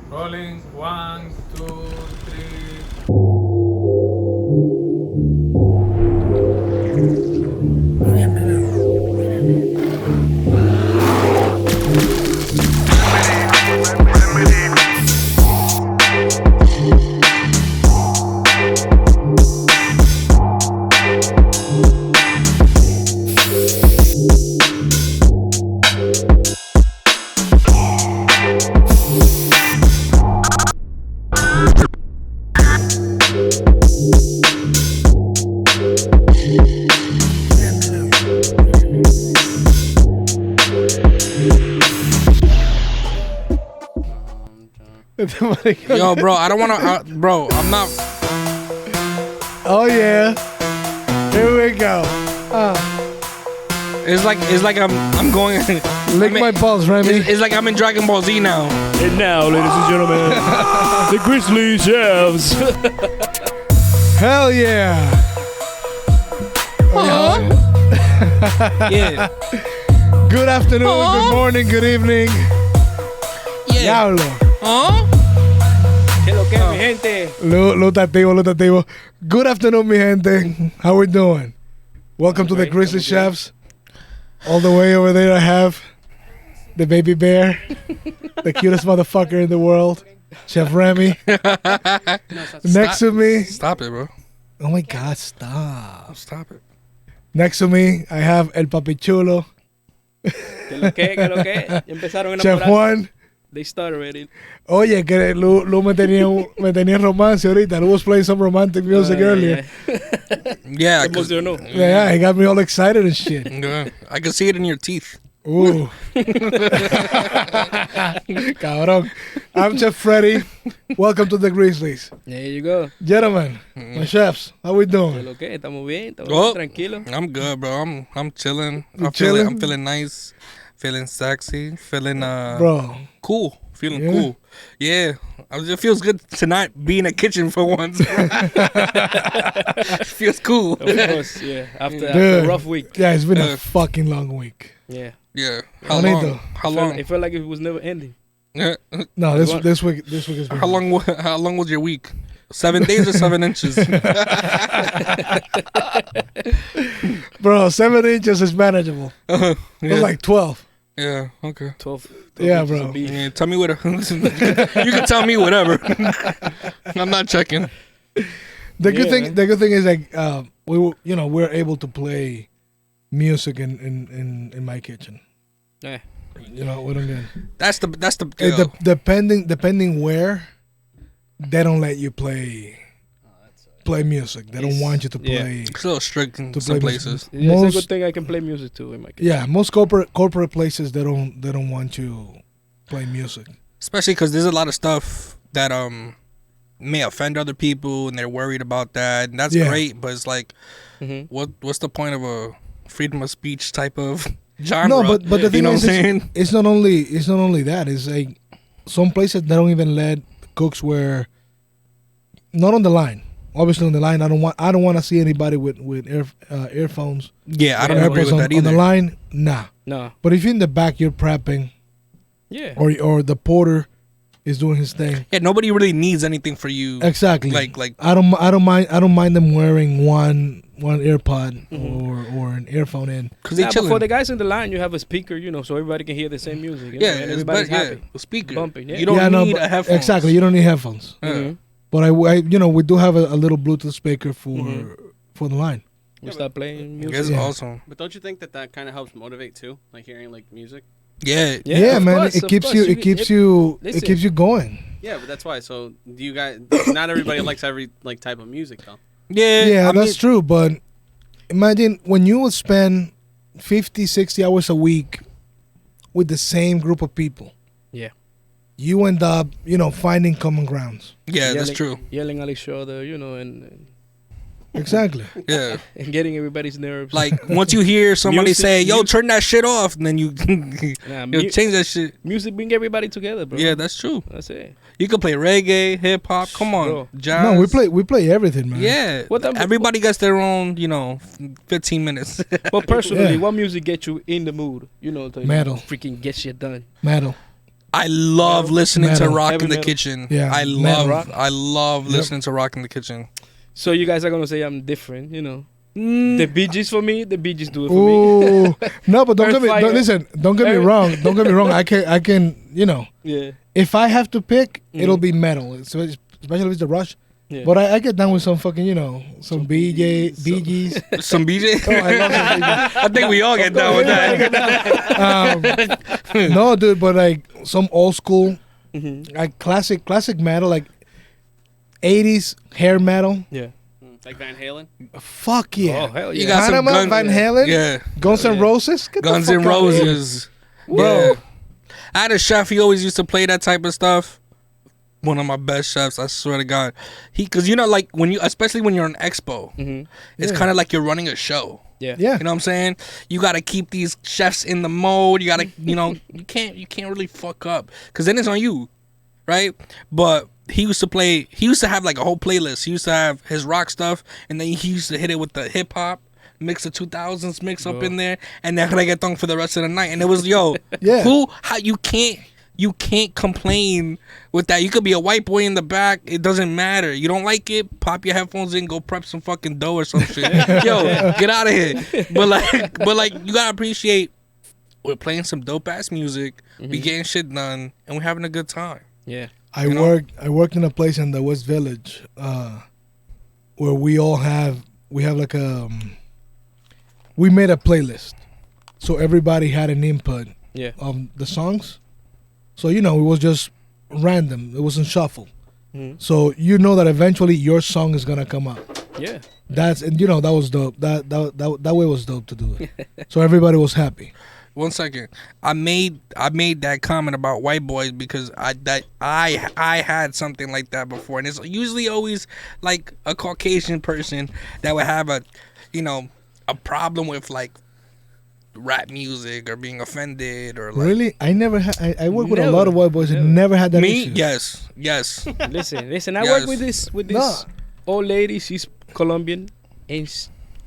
Rolling. 1, 2, 3. Yo, bro, I don't want to. Bro, I'm not. Oh yeah, here we go. It's like I'm going. Lick my balls, Remy. It's like I'm in Dragon Ball Z now. And now, ladies and gentlemen, the Grizzly Chefs. Hell yeah. Yeah. Good afternoon, good morning, good evening. Yeah. Diablo. Huh? ¿Qué lo que, mi gente? Lo tativo. Good afternoon, mi gente. How we doing? Welcome to the Grizzly Chefs. All the way over there I have the baby bear, the cutest motherfucker in the world, Chef Remy. Next to me. Stop it, bro. Oh my God, stop. Stop it. Next to me, I have El Papi Chulo, ¿Qué lo que? ¿Qué lo que? Ya empezaron a Chef enamorar. Juan. They started already. Oye, que Lu me tenía en romance ahorita. Lu was playing some romantic music earlier. Yeah. Se emocionó. Yeah, he got me all excited and shit. Yeah, I can see it in your teeth. Ooh. Cabrón. I'm Chef Freddy. Welcome to the Grizzlies. There you go. Gentlemen, my chefs, how we ¿Qué doing? lo que? Estamos bien, estamos Oh. tranquilos. I'm good, bro. I'm chilling. chilling? I'm feeling nice, feeling sexy, feeling Bro. cool, feeling Yeah. cool. Yeah, it feels good to not be in a kitchen for once. Feels cool. Of course, yeah. After Dude. a rough week. Yeah, it's been a fucking long week. Yeah. Yeah. How Bonito. long? How long? It felt like it was never ending. No, this week has been How long? How long was your week? 7 days or 7 inches? Bro, 7 inches is manageable. It Yeah. was like 12. Yeah. Okay. 12 Yeah, inches bro. of beef. Yeah, tell me what. You can tell me whatever. I'm not checking. The good Yeah, thing, man. the good thing is like we're able to play music in my kitchen. Yeah. You know what I'm getting. That's the. Depending where, they don't let you play music. They don't want you to Yeah. play. It's a little strict in To some play places. Yeah, it's a Most- good thing I can play music too in my kitchen. Yeah, most corporate places they don't want you play music. Especially because there's a lot of stuff that may offend other people, and they're worried about that. And that's Yeah. great, but it's like, Mhm. what's the point of a freedom of speech type of genre? No, but the thing you know is, what I'm saying? it's not only that. It's like some places they don't even let cooks wear. Not on the line. Obviously, on the line, I don't want to see anybody with earphones. Yeah, I don't Yeah, agree AirPods with that on the either. line, nah. No. But if you're in the back, you're prepping, Yeah. or the porter is doing his thing. Yeah, nobody really needs anything for you. Exactly. Like I don't mind them wearing one AirPod or an earphone in. because they Nah, but chilling. for the guys in the line, you have a speaker, so everybody can hear the same music. You know, yeah, and it's everybody's better. happy. Yeah, a speaker. Bumping, yeah. You don't need but- a headphone. Exactly. You don't need headphones. Yeah. Mhm. But I we do have a little Bluetooth speaker for the line. We start playing music. It's Yeah. awesome. But don't you think that kind of helps motivate too, like hearing like music? Yeah. Yeah, of man. course, it of keeps course. you. It keeps you. listen. It keeps you going. Yeah, but that's why. So do you guys? Not everybody likes every like type of music though. Yeah, Yeah, I that's mean, true. But imagine when you would spend 50, 60 hours a week with the same group of people. Yeah. You end up, finding common grounds. Yeah, that's Yelling- true. Yelling at each other, and Exactly. Yeah. and getting everybody's nerves. Like once you hear somebody Music- say, "Yo, mu- turn that shit off," and then you Nah, you change that shit. music bring everybody together, bro. Yeah, that's true. That's it. You can play reggae, hip hop. Come on, Bro. jazz. No, we play everything, man. Yeah, What the- everybody gets their own, 15 minutes. But personally, Yeah. what music gets you in the mood? To Metal. freaking get shit done. Metal. I love Metal. listening to Metal. Rock Heavy in the metal. kitchen. Yeah, I metal. love Yep. listening to Rock in the kitchen. So you guys are gonna say I'm different, you know. The Bee Gees for me, the Bee Gees do it for me. Ooh, no, but don't Earth, get me. Fire. Don't, listen, don't get me Earth. wrong. Don't get me wrong. I can. You know, Yeah. if I have to pick, it'll Mhm. be metal, especially if it's the Rush. Yeah. But I get down with some fucking, you know, some Bee Gees, Bee Gees. Some BJ. Oh, I love some Bee Gees. I think we all get down with that. No, dude, but like some old school, Mhm. like classic metal, like 80s hair metal. Yeah. Like Van Halen. Fuck yeah. Oh hell You yeah. got some Panama, Guns- Van Halen, Yeah, Guns N' Yeah. Roses, Get the Guns fuck N' outta here. Roses. Bro. Yeah. I had a chef. He always used to play that type of stuff. One of my best chefs. I swear to God. Because you know, like when you, especially when you're on expo, Mhm. it's Yeah. kind of like you're running a show. Yeah. Yeah. You know what I'm saying? You got to keep these chefs in the mode. You got to, you know, you can't really fuck up because then it's on you, right? But he used to have like a whole playlist. He used to have his rock stuff, and then he used to hit it with the hip hop mix, the 2000s mix up in there, and then reggaeton for the rest of the night. And it was Yeah. how you can't complain with that. You could be a white boy in the back. It doesn't matter. You don't like it, pop your headphones in, go prep some fucking dough or some shit. Yo, get out of here. But like, you gotta appreciate we're playing some dope ass music. We getting shit done, and we're having a good time. Yeah. I You know? worked in a place in the West Village, where we have like we made a playlist, so everybody had an input Yeah. of the songs. So you know, it was just random. It wasn't shuffle. Mhm. So you know that eventually your song is gonna come up. Yeah. That's, and you know, that was dope. That way was dope to do it. So everybody was happy. 1 second. I made that comment about white boys because I had something like that before, and it's usually always like a Caucasian person that would have a problem with like rap music or being offended or like Really, I never had. I work with a Never. lot of white boys and Never. never had that me. issue. Yes. Listen. I Yes. work with this Nah. old lady. She's Colombian, and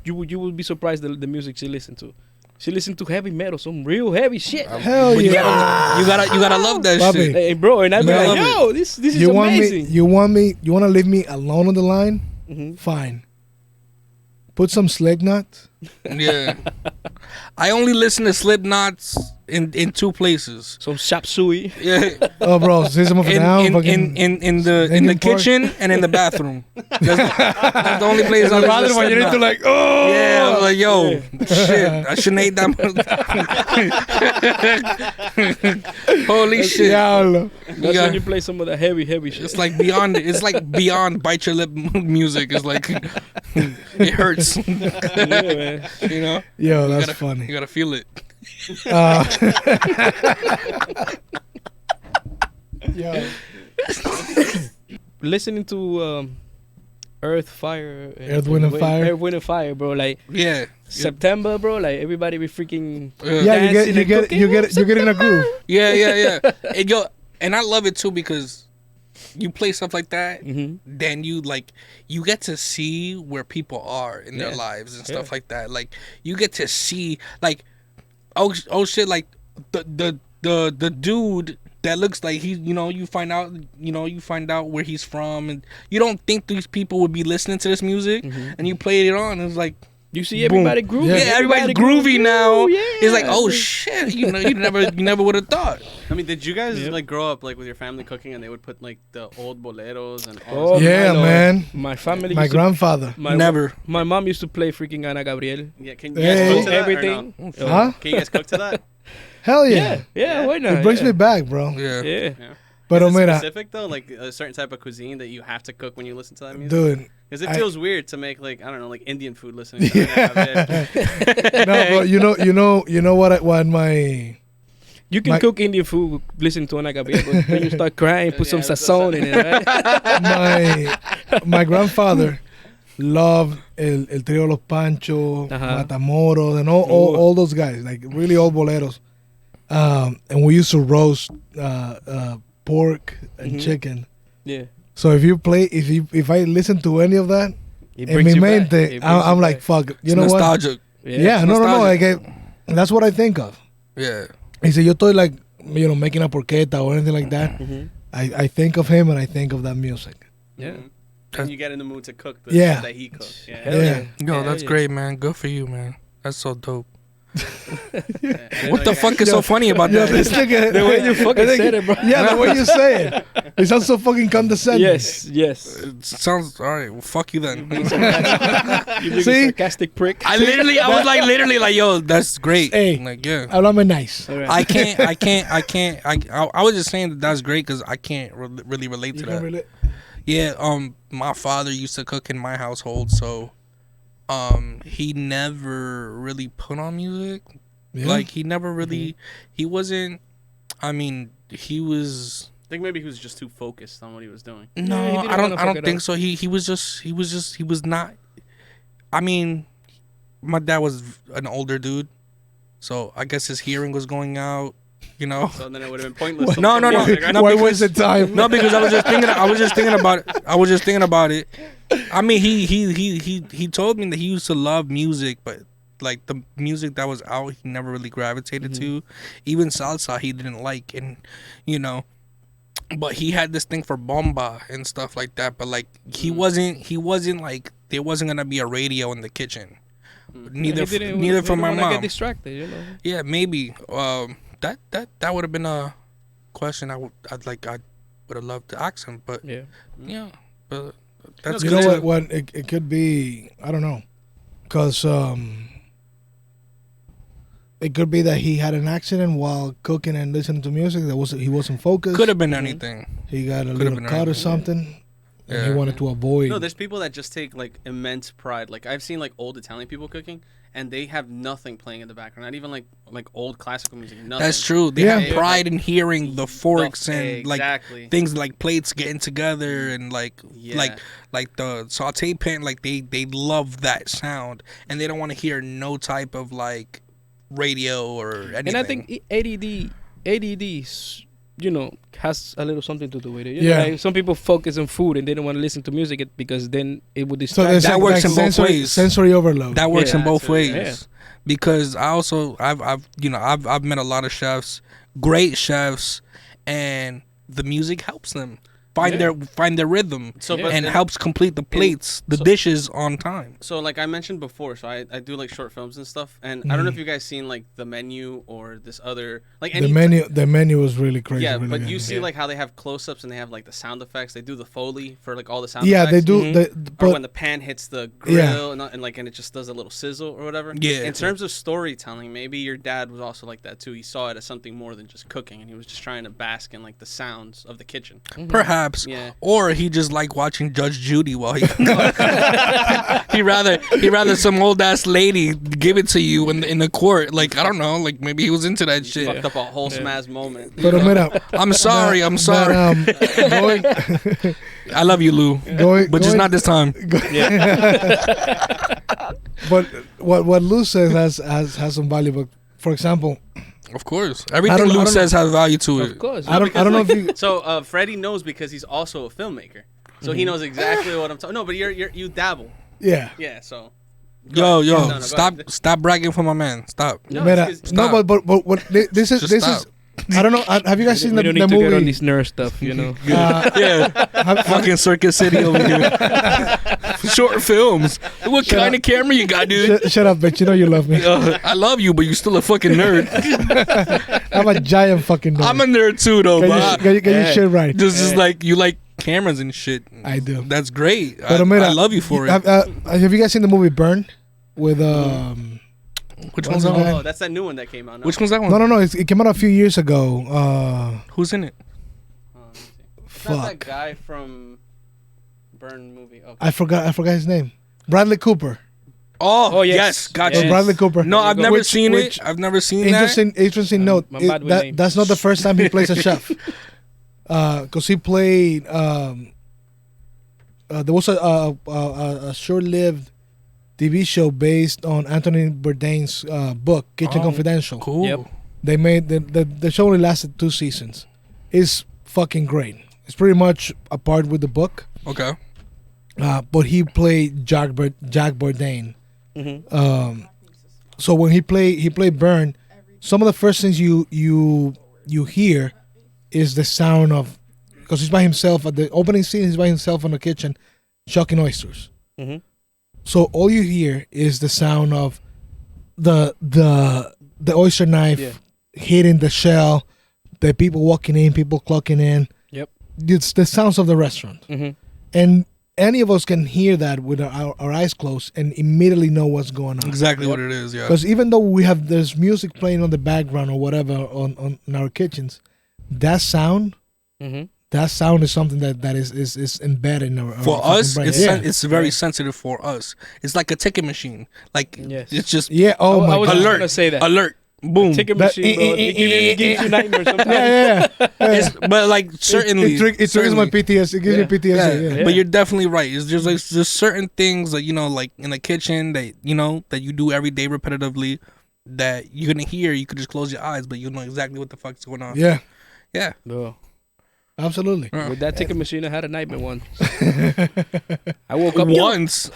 you will be surprised the music she listen to. She listen to heavy metal, some real heavy shit. Hell But yeah. you gotta love that Bobby. shit. Hey, bro, and I be Man, I like, love yo, this is You want amazing. you want to leave me alone on the line? Mhm. Fine. Put some Slipknot. Yeah. I only listen to Slipknots in two places. Some chop suey. Yeah. Oh, bro, System of a Down. in the Linkin Park. kitchen and in the bathroom. That's the only place I listen to Slipknot. like, oh. Yeah, I was like, yo, shit, I shouldn't ate that much. Holy shit. Diablo. That's Yeah. when you play some of the heavy shit. It's like beyond bite your lip music. It's like it hurts. Yeah, man. You know? Yo, You that's gotta- funny. You gotta feel it. Uh, yo. Listening to Earth, Fire, Earth, Wind, and Fire. Earth, Wind, and Fire, bro. Like Yeah. September, bro. Like everybody be freaking. Yeah, Dancing and cooking. you get in a groove. Yeah. And I love it too because you play stuff like that, Mhm. then you get to see where people are in their Yeah. lives and Yeah. stuff like that. Like you get to see like oh shit, like the dude that looks like he, you find out where he's from, and you don't think these people would be listening to this music, and you play it on, and it's like You see everybody boom. groovy. Yeah, everybody's groovy now. Yeah. It's like, oh shit, you never would have thought. I mean, did you guys Yep. like grow up like with your family cooking and they would put like the old boleros and all Oh, this Yeah, my Lord. man. My family. My used to- grandfather. Never. My mom used to play freaking Ana Gabriel. Yeah, can you guys Hey. cook to that Everything. or Oh. Huh? no? Can you guys cook to that? Hell Yeah. yeah. Yeah. Why not? It brings yeah. me back, bro. Yeah. Yeah. But Is it mira, specific though, like a certain type of cuisine that you have to cook when you listen to that music? dude. Because it I- feels weird to make like I don't know, like Indian food listening. To that. No, but you know what my You can My- cook Indian food, listen to Ana Gabriel, but when you start crying, put some Yeah, that's sazon in it, right? my grandfather loved el trio Los Panchos, Uh-huh. Matamoros, and all those guys, like really old boleros. And we used to roast pork and Mhm. chicken. Yeah. So if I listen to any of that, It in brings mi you back. mente, It brings I'm you like, back. fuck, you It's know nostalgic. what? Yeah, no, nostalgic. like that's what I think of. Yeah. He said, yo estoy like making a porchetta or anything like that, I think of him and I think of that music. Yeah. And you get in the mood to cook the Yeah. shit that he cooked. Yeah. Hell Yeah. Yo, Yeah, that's yeah. great, man. Good for you, man. That's so dope. Yeah. What the fuck is so funny about Yo, that? this nigga, The way you fucking said it, bro. Yeah, the way you say it. It sounds so fucking condescending. Yes. It sounds all right. Well, fuck you then. You big See? sarcastic prick. I was like, yo, that's great. Hey. Like, yeah. Háblame nice. All right. I can't. I was just saying that that's great because I can't really relate to You that. can relate. Yeah. My father used to cook in my household, so he never really put on music. Yeah. Like he never really. He wasn't. I mean, he was. I think maybe he was just too focused on what he was doing. No, he didn't I wanna fuck don't it think up. so. He was not. I mean, my dad was an older dude, so I guess his hearing was going out. You know. So then it would have been pointless. to No, look at no, no. music, right? No, Why because- waste the time? No, because I was just thinking about it. I mean, he told me that he used to love music, but like the music that was out, he never really gravitated to. Even salsa, he didn't like, and you know. But he had this thing for bomba and stuff like that. But like he wasn't like there wasn't gonna be a radio in the kitchen. Neither for my mom. Get distracted, you know. Yeah, maybe. That would have been a question I would have loved to ask him, but Yeah. yeah, but that's You good. know what it could be, I don't know, because it could be that he had an accident while cooking and listening to music. He wasn't focused. Could have been anything. He got a could've little been cut or anything. something, and he Yeah. wanted to avoid. No, there's people that just take like immense pride. Like I've seen like old Italian people cooking, and they have nothing playing in the background. Not even like old classical music. Nothing. That's true. They Yeah. have pride in hearing the forks and exactly. like things like plates getting together and like Yeah. like the saute pan. Like they love that sound and they don't want to hear no type of like radio or anything. And I think ADD, you know, has a little something to do with it. You Yeah. know, like some people focus on food and they don't want to listen to music because then it would so distract. there's that like, works like in both ways. sensory overload. That works Yeah, in both that's it, ways. yeah. Because I've met a lot of chefs, great chefs, and the music helps them find their rhythm So, but and in- helps complete the plates, the dishes on time. So like I mentioned before, so I do like short films and stuff, and I don't know if you guys seen like The Menu or this other like any the menu was really crazy. Yeah, really but good. you see like how they have close-ups and they have like the sound effects. They do the Foley for like all the sound Yeah, effects. they do. Mhm. They, Or but when the pan hits the grill and it just does a little sizzle or whatever. Yeah. In terms of storytelling, maybe your dad was also like that too. He saw it as something more than just cooking, and he was just trying to bask in like the sounds of the kitchen. Perhaps. Yeah. Or he just liked watching Judge Judy while he he rather some old ass lady give it to you in the court. Like I don't know, like maybe he was into that shit. Fucked up a wholesome ass moment. Pero mira, I'm sorry. going, I love you, Lou. But just going- not this time. But what Lou says has some value. But for example, Of course. I Everything don't Lou know. says has value to it. Of course. I don't know if you. So Freddie knows because he's also a filmmaker, so he knows exactly what I'm talking. No, but you dabble. Yeah. Yeah. So. Yo, No, go stop ahead. stop bragging for my man. Stop. No, Mira, it's 'cause- no, Stop. but what this is Just this stop. is. I don't know. Have you guys seen we the don't need to get on movie? this nerd stuff, you know. Yeah. Fucking Circuit City over here. Short films. What kind of camera you got, dude? Shut up, bitch. You know you love me. I love you, but you still a fucking nerd. I'm a giant fucking nerd. I'm a nerd too, though. But Get your shit right. this is like you like cameras and shit. I do. That's great. Pero mira, I love you for it. Have you guys seen the movie Burn? With Which what's one's that his one? name? Oh, that's that new one that came out. No? Which one's that one? No. It came out a few years ago. Who's in it? Let me see. It's not that Fuck. guy from Burn movie. Okay. I forgot his name. Bradley Cooper. Oh, yes. yes. Gotcha. So Bradley Cooper. No, I've go. never Which- seen which- it. I've never seen that. Interesting note. my bad with names. That's not the first time he plays a chef. Because he played. There was a short-lived TV show based on Anthony Bourdain's book, Kitchen Oh, Confidential. Cool. Yep. They made the show only lasted 2 seasons. It's fucking great. It's pretty much a part with the book. Okay. But he played Jack Bourdain. Mhm. So when he played Burn, some of the first things you you hear is the sound of, because he's by himself at the opening scene. He's by himself in the kitchen, shucking oysters. Mm-hmm. So all you hear is the sound of the oyster knife hitting the shell, the people walking in, people clocking in. Yep. It's the sounds of the restaurant. Mm-hmm. And any of us can hear that with our eyes closed and immediately know what's going on. Exactly what it is, yeah. Because even though there's music playing on the background or whatever on in our kitchens, that sound is something that is embedded in our for fucking us, brain. it's very sensitive for us. It's like a ticket machine. Like it's just Oh I was my just god. gonna say that. alert, boom. Ticket machine, bro. It gives you nightmares sometimes. Yeah. But like certainly, It triggers my PTSD. It gives me PTSD. Yeah. But you're definitely right. It's just like there's certain things that like in the kitchen that that you do every day repetitively that you're gonna hear. You could just close your eyes, but you know exactly what the fuck's going on. Yeah. Yeah. Bro. Absolutely. With that ticket machine, I had a nightmare once. I woke up Once.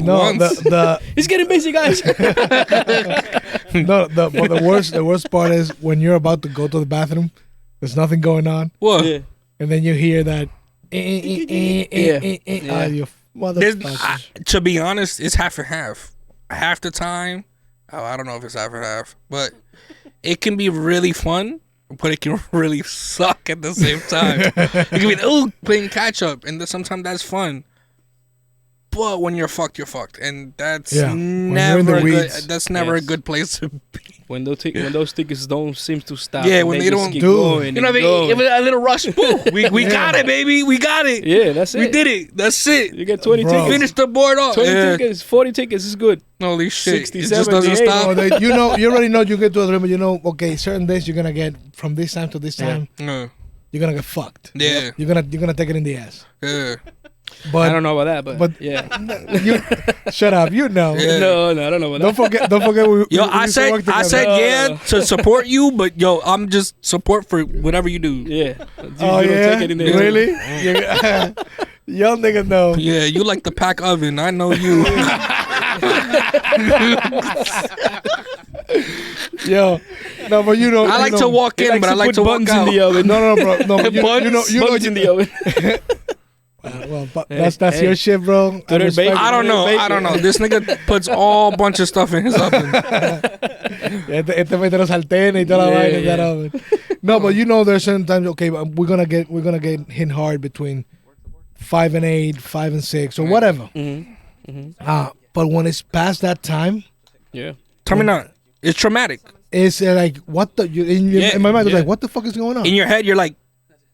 No, Once. It's getting busy, guys. but the worst part is when you're about to go to the bathroom, there's nothing going on, What? Yeah. and then you hear that. Yeah. You There's, motherfucker. to be honest, it's half and half. Half the time, I don't know if it's half and half, but it can be really fun, but it can really suck at the same time. You can be playing catch up, and then sometimes that's fun. But when you're fucked, and that's Yeah, when you're in the never a good. weeds. That's never a Yes. good place to be. When those tickets don't seem to stop. Yeah, and when they just don't keep do. going You know what I and mean? going. Give it a little rush. Boom. We got it, baby. We got it. Yeah, that's it. We did it. That's it. You get 20 Bro. tickets. Finish the board off. 20 Yeah. tickets, 40 tickets is good. Holy shit. 60, It just doesn't 78. stop. You already know you get to a room, but okay, certain days you're gonna get from this time to this time, you're gonna get fucked. Yeah. You're gonna take it in the ass. Yeah. But I don't know about that, but yeah. you shut up. You know. Yeah. No, I don't know about that. Don't forget. Yo, we I used to work said together. yeah to support you, but yo, I'm just support for whatever you do. Yeah. Oh You don't yeah, take it in there. really? Young nigga, no. Yeah, you like the pack oven. I know you. Yo, no, but you know. I like to walk He in, likes but I like put to walk buns out. in the oven. No, bro. No, but you know. Buns in the oven. Well, but Hey, that's hey. your shit, bro. I They're respect bacon. it. I don't know. Bacon. I don't know. This nigga puts all bunch of stuff in his oven. Este mete los sartenes y toda la Yeah, vaina in that yeah. oven. No, but you know, there's certain times. Okay, we're gonna get hit hard between 5 and 8, 5 and 6, or whatever. But when it's past that time, Yeah. Tell me not. It's traumatic. it's like what the in my mind, it's yeah. like what the fuck is going on? In your head, you're like,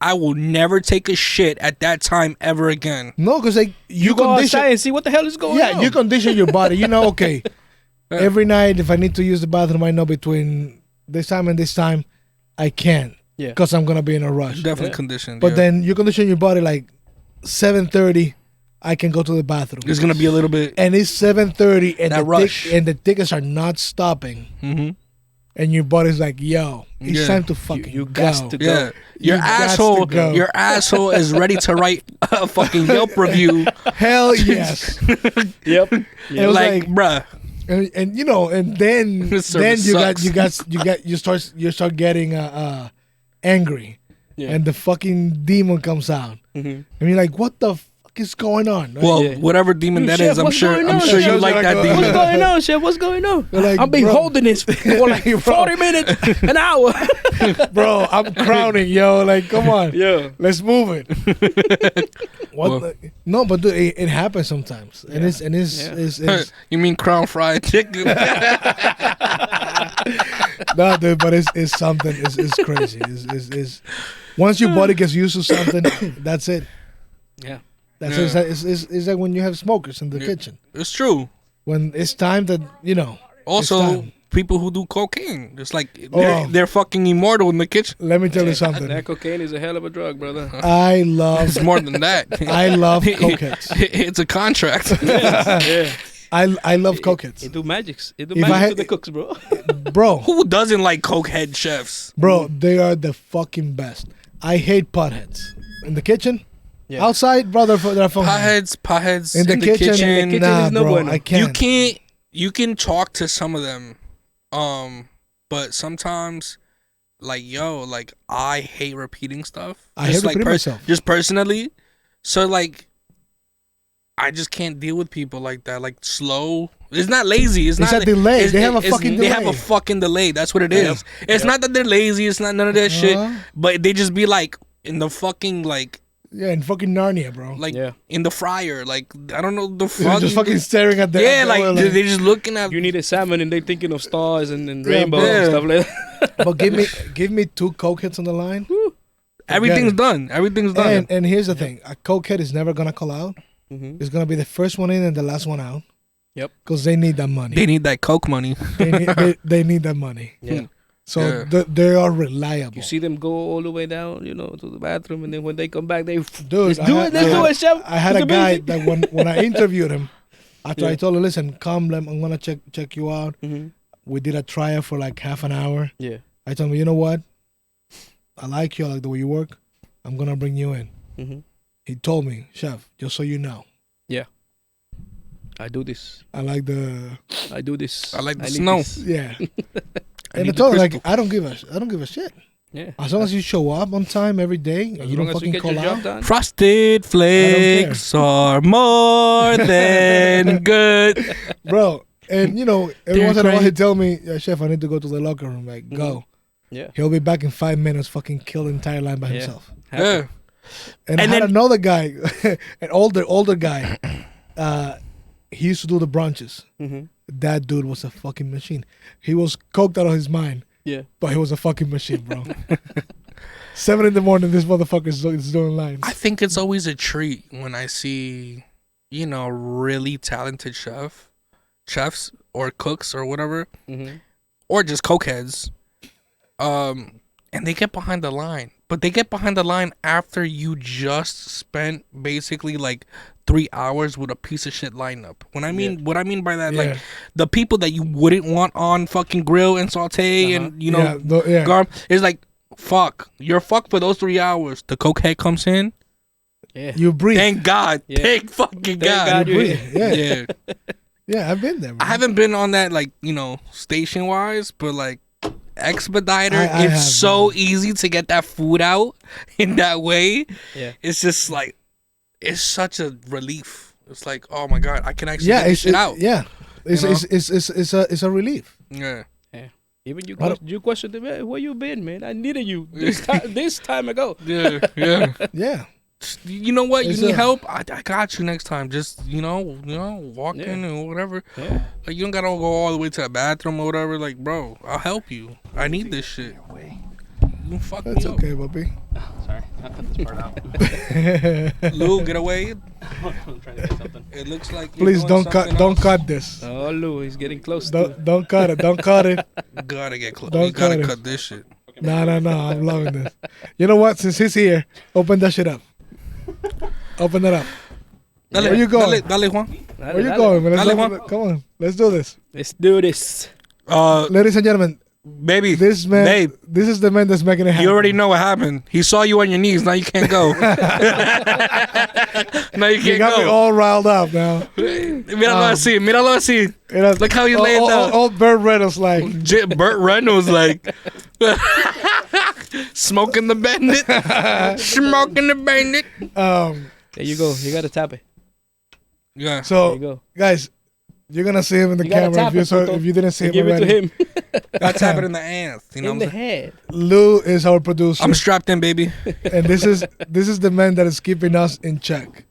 I will never take a shit at that time ever again. No, because like You go outside and see what the hell is going on. Yeah, you condition your body. You know, okay. Every night, if I need to use the bathroom, I know between this time and this time, I can. Yeah. Because I'm gonna be in a rush. Definitely conditioned. But yeah. then you condition your body like 7:30. I can go to the bathroom. It's gonna be a little bit. And it's 7:30, and That rush. and the tickets are not stopping. Mm-hmm. And your body's like, "Yo, it's Yeah. time to fucking You go." got to go. Yeah, your You gots to asshole, go. your asshole is ready to write a fucking Yelp review. Hell yes. Yep. It was Like, like- bruh, and you know, and then This then service you start getting angry, Yeah. and the fucking demon comes out, and you're like, "What the fuck is going on?" Right? well, Yeah. whatever demon that Chef, is, I'm what's sure going you on? Chef, like that like, What's demon. going on, Chef? What's going on? You're like, I've been bro. holding this for like 40 minutes, an hour. Bro, I'm crowning, yo. Like, come on, Yeah. let's move it. What? Well- No, but dude, it happens sometimes, and it's You mean crown fried chicken? no, dude, but it's something. It's crazy. It's once your body gets used to something, that's it. Yeah. That's Yeah. it. It's like when you have smokers in the kitchen. It's true. When it's time that it's Also, time. people who do cocaine, it's like Oh. they're fucking immortal in the kitchen. Let me tell you something. That cocaine is a hell of a drug, brother. I love It's more than that. I love cokeheads. It's a contract. Yeah. I love cokeheads, It do magics. It do If I magic had- to the cooks, bro. bro. Who doesn't like cokehead chefs? Bro, they are the fucking best. I hate potheads in the kitchen. Yeah. Outside, brother, they're fun. Potheads In the kitchen, In the kitchen nah, is no bro, bueno. I can't. You can talk to some of them, but sometimes like, yo, like I hate repeating stuff. I hate repeating myself. Just personally. So like, I just can't deal with people like that. Like slow. It's not lazy. It's not a delay. They have a fucking delay. They have a fucking delay. That's what it is. It's not that they're lazy. It's not none of that shit. But they just be like in the fucking like. Yeah, in fucking Narnia, bro. Like in the fryer. Like I don't know the fuck. Just fucking staring at the. Like they're just looking at. You need a salmon and they thinking of stars and rainbows and stuff like that. But give me 2 cokeheads on the line. Everything's done. Everything's done. And here's the thing: a cokehead is never gonna call out. It's gonna be the first one in and the last one out. Yep. Because they need that money. They need that coke money. they need that money. Yeah. So they are reliable. You see them go all the way down, to the bathroom, and then when they come back, Let's do it, chef. I had a guy that when I interviewed him, after I told him, listen, come, I'm gonna check you out. We did a trial for like half an hour. Yeah. I told him, you know what? I like you. I like the way you work. I'm gonna bring you in. He told me, chef, just so you know. Yeah. I do this. I like the snow. Yeah. And I told him, like, I don't give a shit. Yeah. As long as you show up on time every day and you don't fucking call out. Frosted Flakes are more than good. Bro, and every once in a while he'd tell me, yeah, chef, I need to go to the locker room. Like, go. Yeah. He'll be back in 5 minutes, fucking kill the entire line by himself. Yeah. And I had another guy, an older guy. He used to do the brunches. That dude was a fucking machine. He was coked out of his mind. Yeah. But he was a fucking machine, bro. 7 a.m, this motherfucker is doing lines. I think it's always a treat when I see, really talented chefs or cooks or whatever, or just cokeheads, and they get behind the line. But they get behind the line after you just spent basically like 3 hours with a piece of shit lineup. What I mean by that, like the people that you wouldn't want on fucking grill and saute and garm, it's like, fuck, you're fucked for those 3 hours. The cokehead comes in. Yeah. You breathe. Thank God. Yeah. Thank fucking God. You breathe. Yeah. Yeah. Yeah, I've been there, bro. I haven't been on that, like, station wise, but like Expediter, it's so easy to get that food out in that way. Yeah. It's just like, it's such a relief. It's like, oh my God, I can actually get this shit out. Yeah. It's a relief. Yeah. Yeah. Even you questioned him, "Hey, where you been, man? I needed you this time ago." Yeah. Yeah. Yeah. You know what? You need help? I got you next time. Just, walk in and whatever. Yeah. Like, you don't gotta go all the way to the bathroom or whatever. Like, bro, I'll help you. I need this shit. You fuck That's me up. okay, Bobby. Sorry, I cut this part out. Lou, get away. I'm trying to get something. It looks like Please don't cut this. Oh, Lou, he's getting close. Don't cut it. Don't cut it. Gotta get close. Don't You gotta cut cut it. this shit. No. I'm loving this. You know what? Since he's here, open that shit up. Open it up. Where you going? Dale, Juan. Where you going, man? Juan. Come on. Let's do this. Let's do this. Ladies and gentlemen, Baby, this man, babe, this is the man that's making it happen. you already know what happened. He saw you on your knees. Now you can't go. Now you You can't got me go. all riled up now. Míralo así. Look how he's laying down. Old Burt Reynolds like. Burt Reynolds like smoking the bandit. Smoking the bandit. There you go. You gotta tap it. Yeah. There So, you go. guys, you're gonna see him in the You gotta camera tap if you didn't see him Give it already. to him. Gotta tap it in the ass. You know In what the I'm saying? head. Lou is our producer, I'm strapped in, baby. and this is the man that is keeping us in check.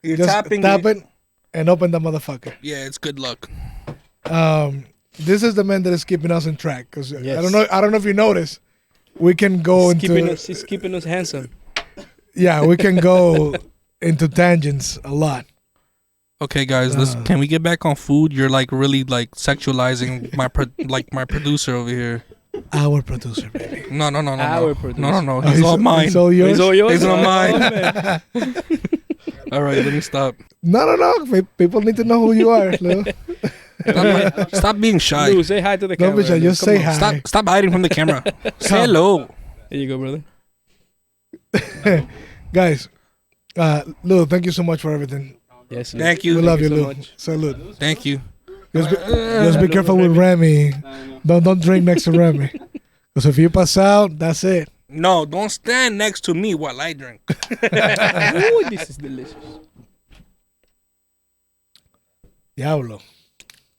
You're Just tapping tap it. it and open the motherfucker. Yeah, it's good luck. This is the man that is keeping us in track. Cause Yes. I don't know if you noticed, we can go He's keeping us handsome. Yeah, we can go into tangents a lot. Okay, guys, can we get back on food? You're like really like sexualizing my my producer over here. Our producer, baby. No. Our producer. No. He's all mine. It's all yours. He's all yours. He's all Oh, mine. man. All right, let me stop. No. People need to know who you are, Lou. Stop being shy. Lou, say hi to the Don't camera. be shy. Lou. Just Come say on. hi. Stop hiding from the camera. Say hello. There you go, brother. Guys, Lou, thank you so much for everything. Yes. Lou. Thank you. We love you, so Lou. much. Salute. Thank you. Just be careful with Remy. Don't drink next to Remy. Because if you pass out, that's it. No, don't stand next to me while I drink. Ooh, this is delicious. Diablo.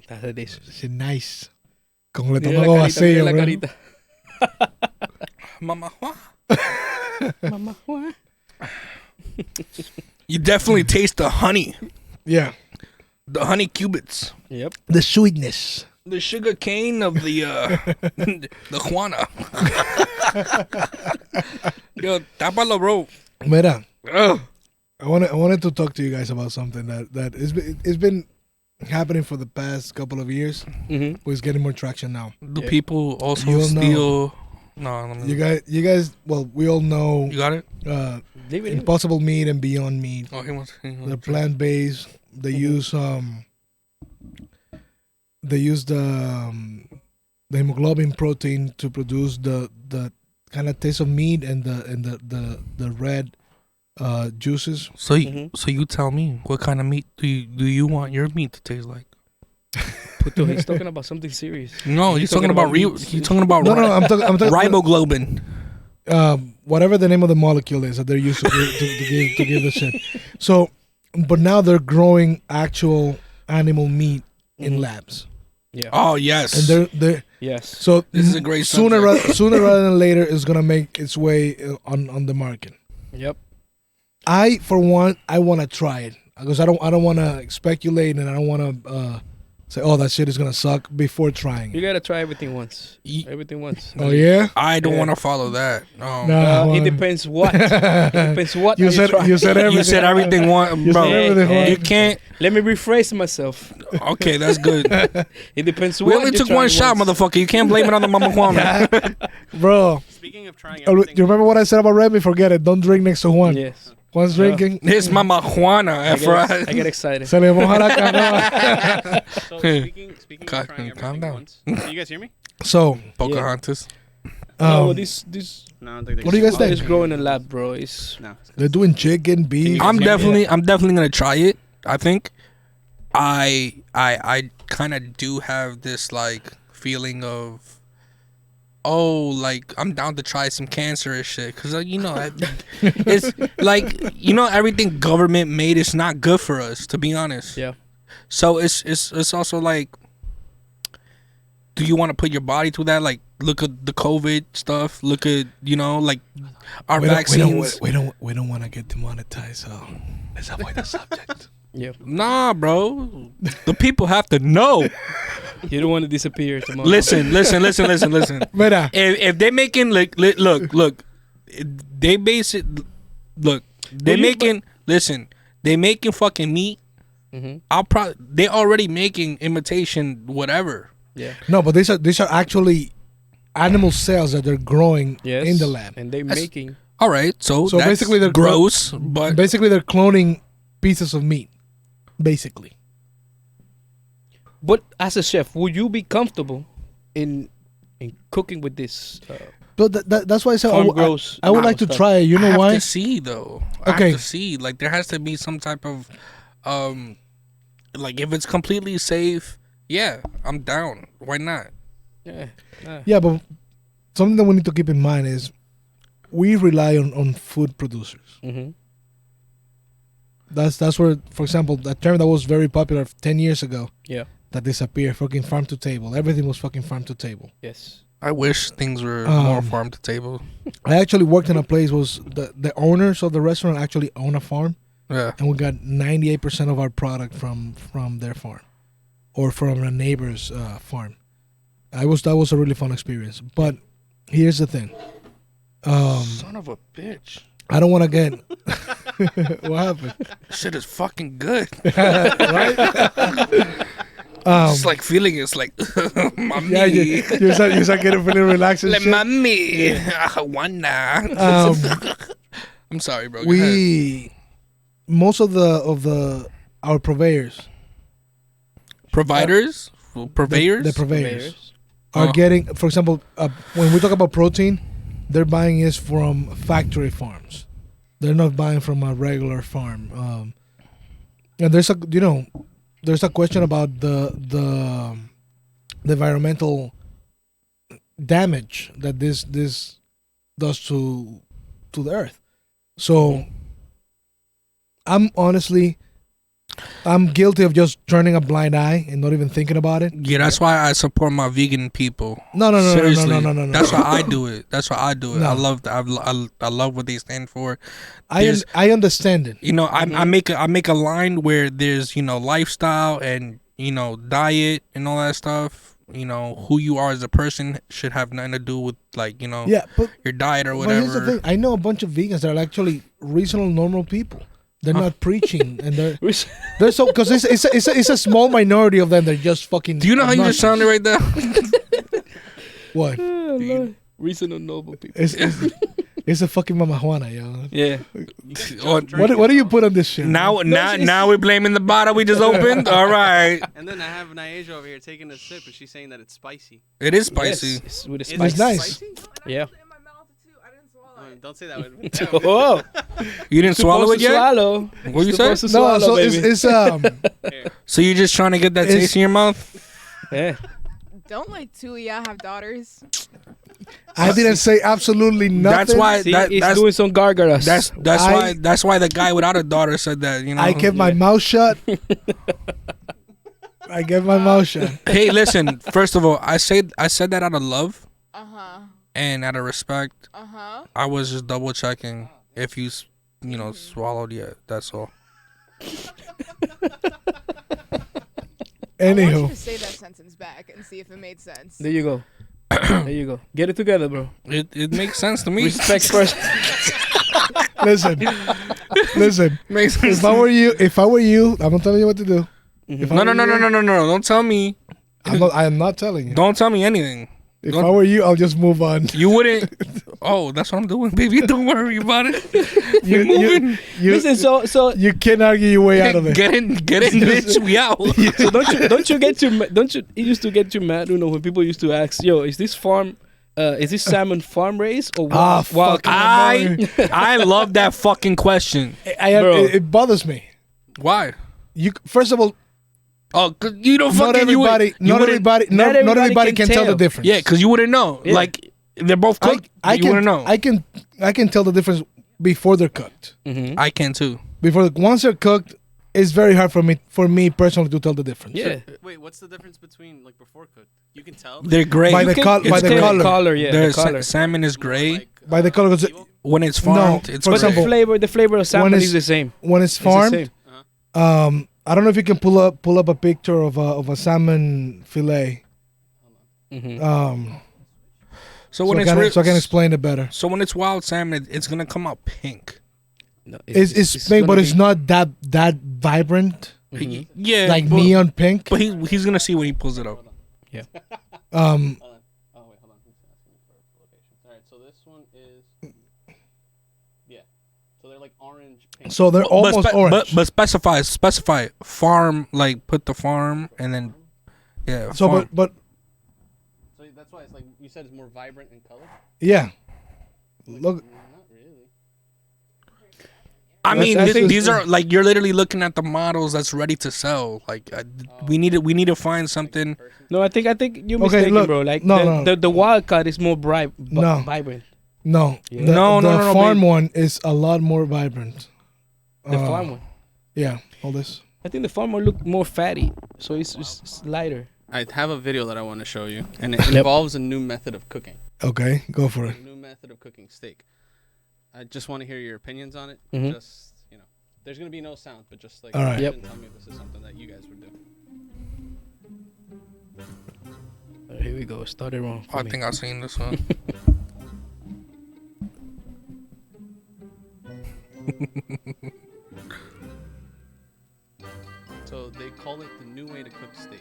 That's delicious. It's nice. Con el Mira la estómago carita, mira vacío, la bro. carita. Mama Juan. Mamá Juan. You definitely taste the honey. Yeah. The honey cubits. Yep. The sweetness. The sugar cane of the the Juana. Yo, tápalo, bro. Mira, Ugh. I wanted to talk to you guys about something that it's been happening for the past couple of years. Mm-hmm. But it's getting more traction now. Do Yeah. people also You'll steal? No, let me- You guys. Well, we all know You got it? Leave it in. Impossible Meat and Beyond Meat. Oh, he wants. They're plant based. They use the hemoglobin protein to produce the kind of taste of meat and the red juices. So, Mhm. so you tell me, what kind of meat do you want your meat to taste like? Puto, he's talking about something serious. No, he's talking about meats. he's talking about No, I'm talking riboglobin. whatever the name of the molecule is that they're used to give the shit. So, but now they're growing actual animal meat in labs, Yeah. Oh yes, and they're Yes. so This is a great sooner subject. sooner rather than later it's gonna make its way on the market. Yep. I for one I want to try it because I don't want to speculate and I don't want to say that shit is gonna suck before trying You it. gotta try everything once. Ye- Everything once. Oh yeah. I don't Yeah. want to follow that. No. Nah. It Well, depends what. It depends what You you said try. you said everything. You said everything one, You bro. said everything Hey, one. You can't. Let me rephrase myself. Okay, that's good. It depends We what only you're took one trying shot, once. motherfucker. You can't blame it on the Mama Juana. Bro. Speaking of trying You everything, remember what I said about Remy? Forget it. Don't drink next to Juan. Yes. Juan's Yeah. drinking. This Mama Juana. I get excited. Se le moja la canoa. so speaking of Calm trying down. everything once, can you guys hear me? So, Pocahontas. No, um, this No, I don't think they What do you guys can. think? It's growing in a lab, bro. It's No. they're doing chicken, beef. I'm Yeah. definitely gonna try it. I think. I kind of do have this like feeling of, like I'm down to try some cancerous shit because it's like everything government made is not good for us, to be honest. Yeah. So it's also like, do you want to put your body through that? Like, look at the COVID stuff. Look at like our vaccines. We don't want to get demonetized. So let's avoid the subject. yeah. Nah, bro. The people have to know. You don't want to disappear tomorrow. Listen. Mira, If they making look, they base it. Look, they making. Listen, they making fucking meat. Mm-hmm. They already making imitation whatever. Yeah. no, but these are actually animal cells that they're growing Yes. in the lab. And they making. All right, so So that's basically they're gross, but Basically, they're cloning pieces of meat. Basically, But as a chef, would you be comfortable in cooking with this? but that's why I said Farm grows I would animal like to stuff. try it. You I know have why? to see though. I Okay. have to see. Like there has to be some type of, like if it's completely safe, yeah, I'm down. Why not? Yeah. Yeah, but something that we need to keep in mind is we rely on food producers. Mm-hmm. That's where, for example, that term that was very popular 10 years ago Yeah. that disappeared, fucking farm to table. Everything was fucking farm to table. Yes. I wish things were more Um, farm to table. I actually worked in a place was the owners of the restaurant actually own a farm, Yeah. and we got 98% of our product from their farm or from a neighbor's farm. That was a really fun experience. But here's the thing. Son of a bitch. I don't want to get what happened. Shit is fucking good. Right? It's like feeling it's like mommy. Yeah, you start getting really relaxed and Like shit. mommy. Wanda. I'm sorry, bro. Go ahead. We most of our purveyors Providers? Purveyors? the purveyors Purveyors. are Oh. getting, for example, when we talk about protein, they're buying it from factory farms. They're not buying from a regular farm. And there's a question about the environmental damage that this does to the earth. So I'm guilty of just turning a blind eye and not even thinking about it. Yeah, that's why I support my vegan people. No. Seriously, No. That's why I do it. No. I love that. I love what they stand for. I understand it. You know, I make a line where there's, you know, lifestyle and, you know, diet and all that stuff. You know, who you are as a person should have nothing to do with, like, you know, Yeah, but your diet or But here's the whatever. thing. I know a bunch of vegans that are actually reasonable, normal people. They're not preaching, and they're so because it's a small minority of them. They're just fucking. Do you know how you just sounded right there? What? Reason of noble people. It's a fucking mama Juana, yo. Yeah. What do you put on this shit? Now we're blaming the bottle we just opened. All right, And then I have Naija over here taking a sip, and she's saying that it's spicy. it is spicy. Yes, it's with the Is spice. It's nice. Spicy? Yeah. Don't say that word. Oh, You didn't swallow it yet. Swallow. What you say? No, Swallow, so baby. it's Here. So you're just trying to get that It's- taste in your mouth? Yeah. Don't like two of y'all have daughters. I didn't say absolutely nothing. That's why. See, That, he's that's doing some gargaras. that's why the guy without a daughter said that. You know. I kept my mouth shut. I kept my mouth shut. Hey, listen. First of all, I said that out of love Uh-huh. and out of respect. Uh-huh. I was just double checking if you swallowed yet. That's all. I want you Anywho, to say that sentence back and see if it made sense. There you go. There you go. Get it together, bro. It makes sense to me. Respect first. listen. Makes sense. If I were you, I'm not telling you what to do. If I No. were you- Don't tell me. I am not telling you. Don't tell me anything. If I were you, I'll just move on. You wouldn't. Oh, that's what I'm doing, baby. Don't worry about it. You Listen, so you can't argue your way out of it. Get in, bitch. We out. so don't you get too don't you it used to get too mad, you know, when people used to ask, yo, is this salmon farm raised or wild? Fuck. I love that fucking question. Bro. It bothers me. Why? You first of all, Oh, 'cause you don't not fucking. everybody, not everybody can tell the difference. Yeah, because you wouldn't know. Yeah. Like they're both cooked. You wouldn't know. I can tell the difference before they're cooked. Mm-hmm. I can too. Once they're cooked, it's very hard for me personally to tell the difference. Yeah. Wait, what's the difference between like before cooked? You can tell. They're gray. By the Can- by it's the gray. color. Yeah, Their the color. salmon is gray. Like, By the color, 'cause evil? When it's farmed, it's for But gray. example, the flavor of salmon it's- is the same. when it's It's the farmed, same. I don't know if you can pull up a picture of a salmon fillet. Mhm. So when it's real, so I can explain it better. So when it's wild salmon, it's gonna come out pink. No, It's pink, but gonna it's be- not that vibrant, Mhm. Yeah, like but, neon pink. But he's gonna see when he pulls it up. Hold on. Oh wait, hold on. He's asking me for locations. All right, so this one is. Yeah. So they're like orange pink. So they're almost orange. But specify farm, like put the farm and then yeah. so farm. but So that's why it's like you said it's more vibrant in color. yeah, look. Not really. I mean, I think- these are like you're literally looking at the models that's ready to sell. Like we need to find something. No, I think you're Okay, mistaken, look, bro. Like no. the wild cut is more bright, No. vibrant. No, Yeah. No, the farm babe. one is a lot more vibrant. The farm one. Yeah, all this. I think the farm one look more fatty, so it's lighter. I have a video that I want to show you, and it involves a new method of cooking. Okay, go for it. A new method of cooking steak. I just want to hear your opinions on it. Mhm. Just there's gonna be no sound, but just like All right. listen, tell me if this is something that you guys would do. Here we go. Started wrong. for I me. think I've seen this one. So they call it the new way to cook steak.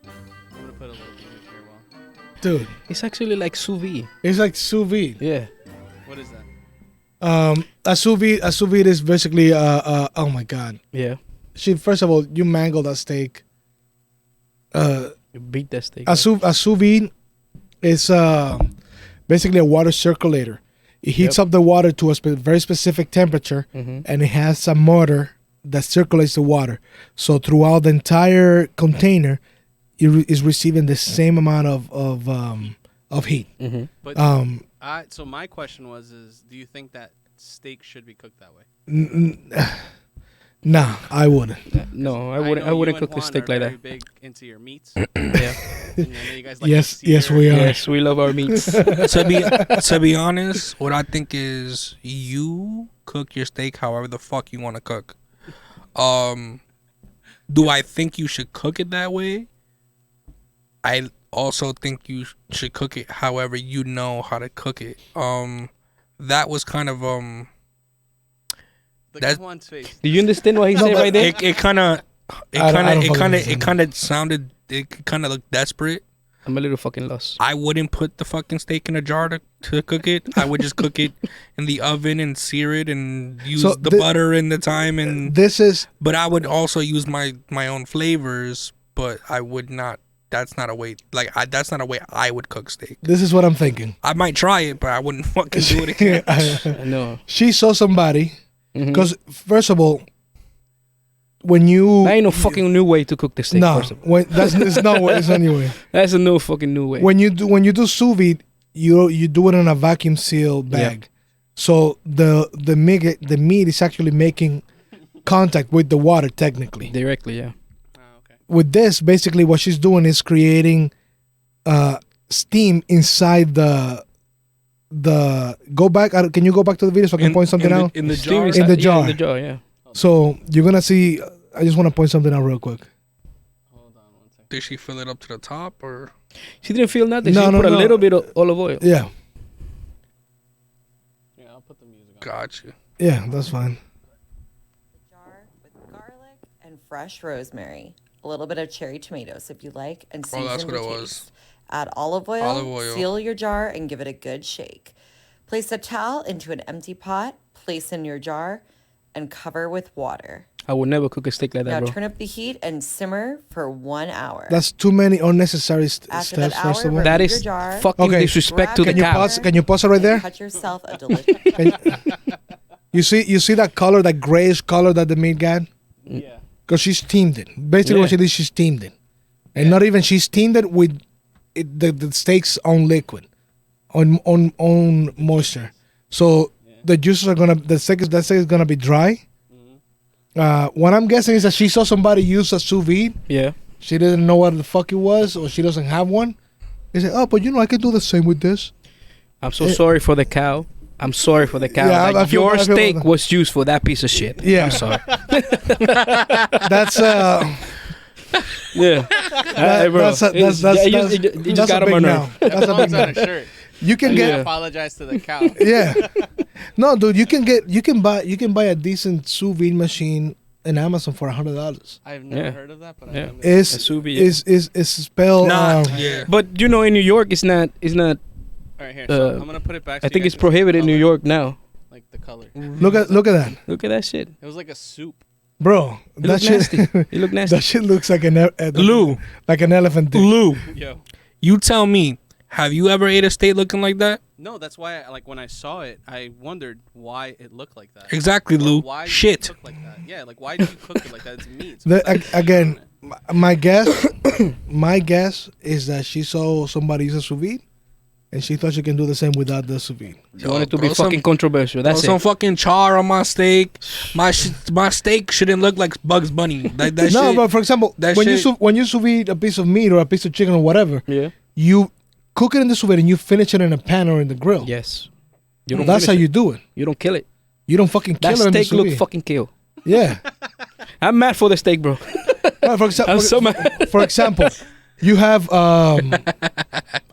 I'm gonna put a little music here. Well, Dude, It's actually like sous vide. it's like sous vide. Yeah. what is that? A sous vide is basically oh my god. Yeah. First of all, you mangle that steak. You beat that steak. A sous vide is basically a water circulator. It heats up the water to a very specific temperature, Mm-hmm. and it has a motor that circulates the water. So throughout the entire container, is receiving the same amount of heat. But so my question is, do you think that steak should be cooked that way? Nah, I wouldn't. No, I wouldn't cook the steak like that. Big into your meats. Yeah. And I know you guys like Yes, to sear. yes, we are. Yes, we love our meats. To be honest, what I think is you cook your steak however the fuck you want to cook. Do I think you should cook it that way? I also think you should cook it however you know how to cook it. That was kind of Look one's face. Do you understand what he said right there? it kind of sounded, it kind of looked desperate. I'm a little fucking lost. I wouldn't put the fucking steak in a jar to cook it. I would just cook it in the oven and sear it and use the butter and the thyme and but I would also use my own flavors, but I would not. That's not a way. That's not a way I would cook steak. This is what I'm thinking. I might try it, but I wouldn't fucking do it again. I know. She saw somebody because first of all, when you there ain't no fucking new way to cook the steak. no, First of all. it's no way. It's anyway. That's a no fucking new way. When you do sous vide, you do it in a vacuum seal bag, so the meat is actually making contact with the water technically. Directly, yeah. With this, basically, what she's doing is creating steam inside the. Go back. Can you go back to the video so I can point something out? In the Steam jar. inside- In the jar. in the jar, yeah. So you're gonna see. I just want to point something out real quick. Hold on 1 second. Did she fill it up to the top or? She didn't feel nothing. No, She no, put a no. little bit of olive oil. Yeah, Yeah, I'll put the music on. Gotcha. yeah, that's fine. Jar with garlic and fresh rosemary, a little bit of cherry tomatoes if you like, and season that's what to it was. taste. Add olive oil, Olive oil. seal your jar, and give it a good shake. Place a towel into an empty pot, place in your jar, and cover with water. I would never cook a steak like Now that, bro. turn up the heat and simmer for 1 hour. That's too many unnecessary After steps. that First hour, of all, That remove is your jar, fucking Okay. disrespect to grab the your cow. Can you pause it right and there? Cut yourself a delicious. You see that color, that grayish color that the meat got? Yeah. Because she steamed it. Basically, what Yeah. she did, she steamed it, and not even she steamed it with the steak's own liquid, on moisture. So the juices are the steak is gonna be dry. What I'm guessing is that she saw somebody use a sous vide. Yeah. She didn't know what the fuck it was, or she doesn't have one. He said, "Oh, but I can do the same with this." I'm so sorry for the cow. I'm sorry for the cow. Yeah, I Like, feel- your I feel- steak was used for that piece of shit. Yeah. I'm sorry. That's Yeah. Alright, bro. that's You just that's got a on my big nerve. no. That's a big Belongs on no. a shirt. You can I get apologize to the cow. yeah. No, dude, you can buy a decent sous vide machine in Amazon for $100. I've never Yeah. heard of that, but Yeah. I know. Is A sous vide, is spelled Yeah. But you know, in New York, it's not. All right, here. So I'm gonna put it back. I so think you it's guys can see the prohibited in New color. York now. Like the color. look at that, Look at that shit. It was like a soup. bro. It That look shit nasty. It look nasty. that shit looks like Lou. like an elephant dick. Lou, Yo. you tell me, have you ever ate a steak looking like that? No, that's why. When I saw it, I wondered why it looked like that. Exactly, Or Lou. Why did Shit. you cook like that? Yeah, like why did you cook it like that? It's meat. So The, what's that shit again, on it? my guess is that she saw somebody use a sous vide, and she thought she can do the same without the sous vide. She wanted to be Throw some- fucking controversial. That's Throw some it. fucking char on my steak. My steak shouldn't look like Bugs Bunny. That No, shit. but for example, that when shit- you sous vide a piece of meat or a piece of chicken or whatever, Yeah. you cook it in the sous vide and you finish it in a pan or in the grill. Yes. You don't That's how finish you it. do it. You don't kill it. You don't fucking kill That it in the steak sous look vide. fucking kill. Yeah. I'm mad for the steak, bro. No, for example, I'm so mad. For example, you have a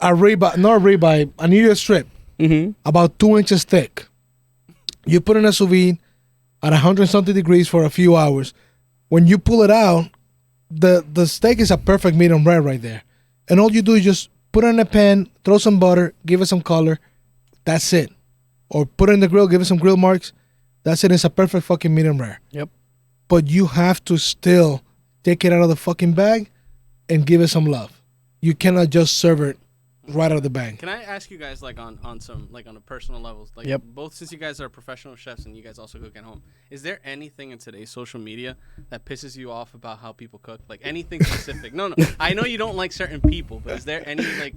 ribeye, not a ribeye, an ear strip, Mm-hmm. about 2 inches thick. You put in a sous vide at 100 something degrees for a few hours. When you pull it out, the steak is a perfect medium rare right there. And all you do is just put it in a pan, throw some butter, give it some color. That's it. Or put it in the grill, give it some grill marks. That's it. It's a perfect fucking medium rare. Yep. But you have to still take it out of the fucking bag and give it some love. You cannot just serve it right out of the bank. Can I ask you guys like on some like on a personal level, like Yep. both since you guys are professional chefs and you guys also cook at home, is there anything in today's social media that pisses you off about how people cook? Like anything specific? No, I know you don't like certain people, but is there any like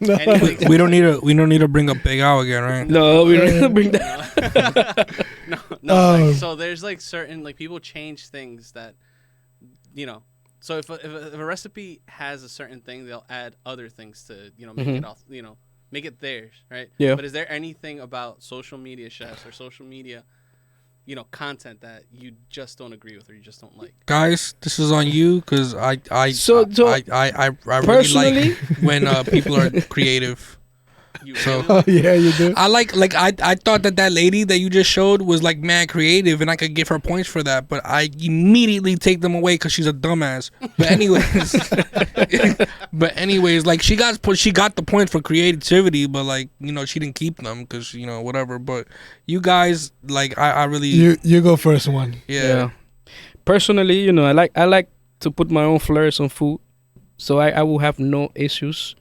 anything We don't need to bring up Big Al again, right? No, we don't bring that. no. Like, so there's like certain like people change things that, you know. So if a recipe has a certain thing, they'll add other things to make it off, make it theirs, right? Yeah. But is there anything about social media chefs or social media, content that you just don't agree with or you just don't like? Guys, this is on you because I So really personally- like when people are creative. You So- really Oh like- yeah, you do. I I thought that lady that you just showed was like mad creative, and I could give her points for that. But I immediately take them away because she's a dumbass. But anyways, like she got the point for creativity, but like she didn't keep them because whatever. But you guys, like I really You go first one. yeah. Personally, I like to put my own flares on food, so I will have no issues.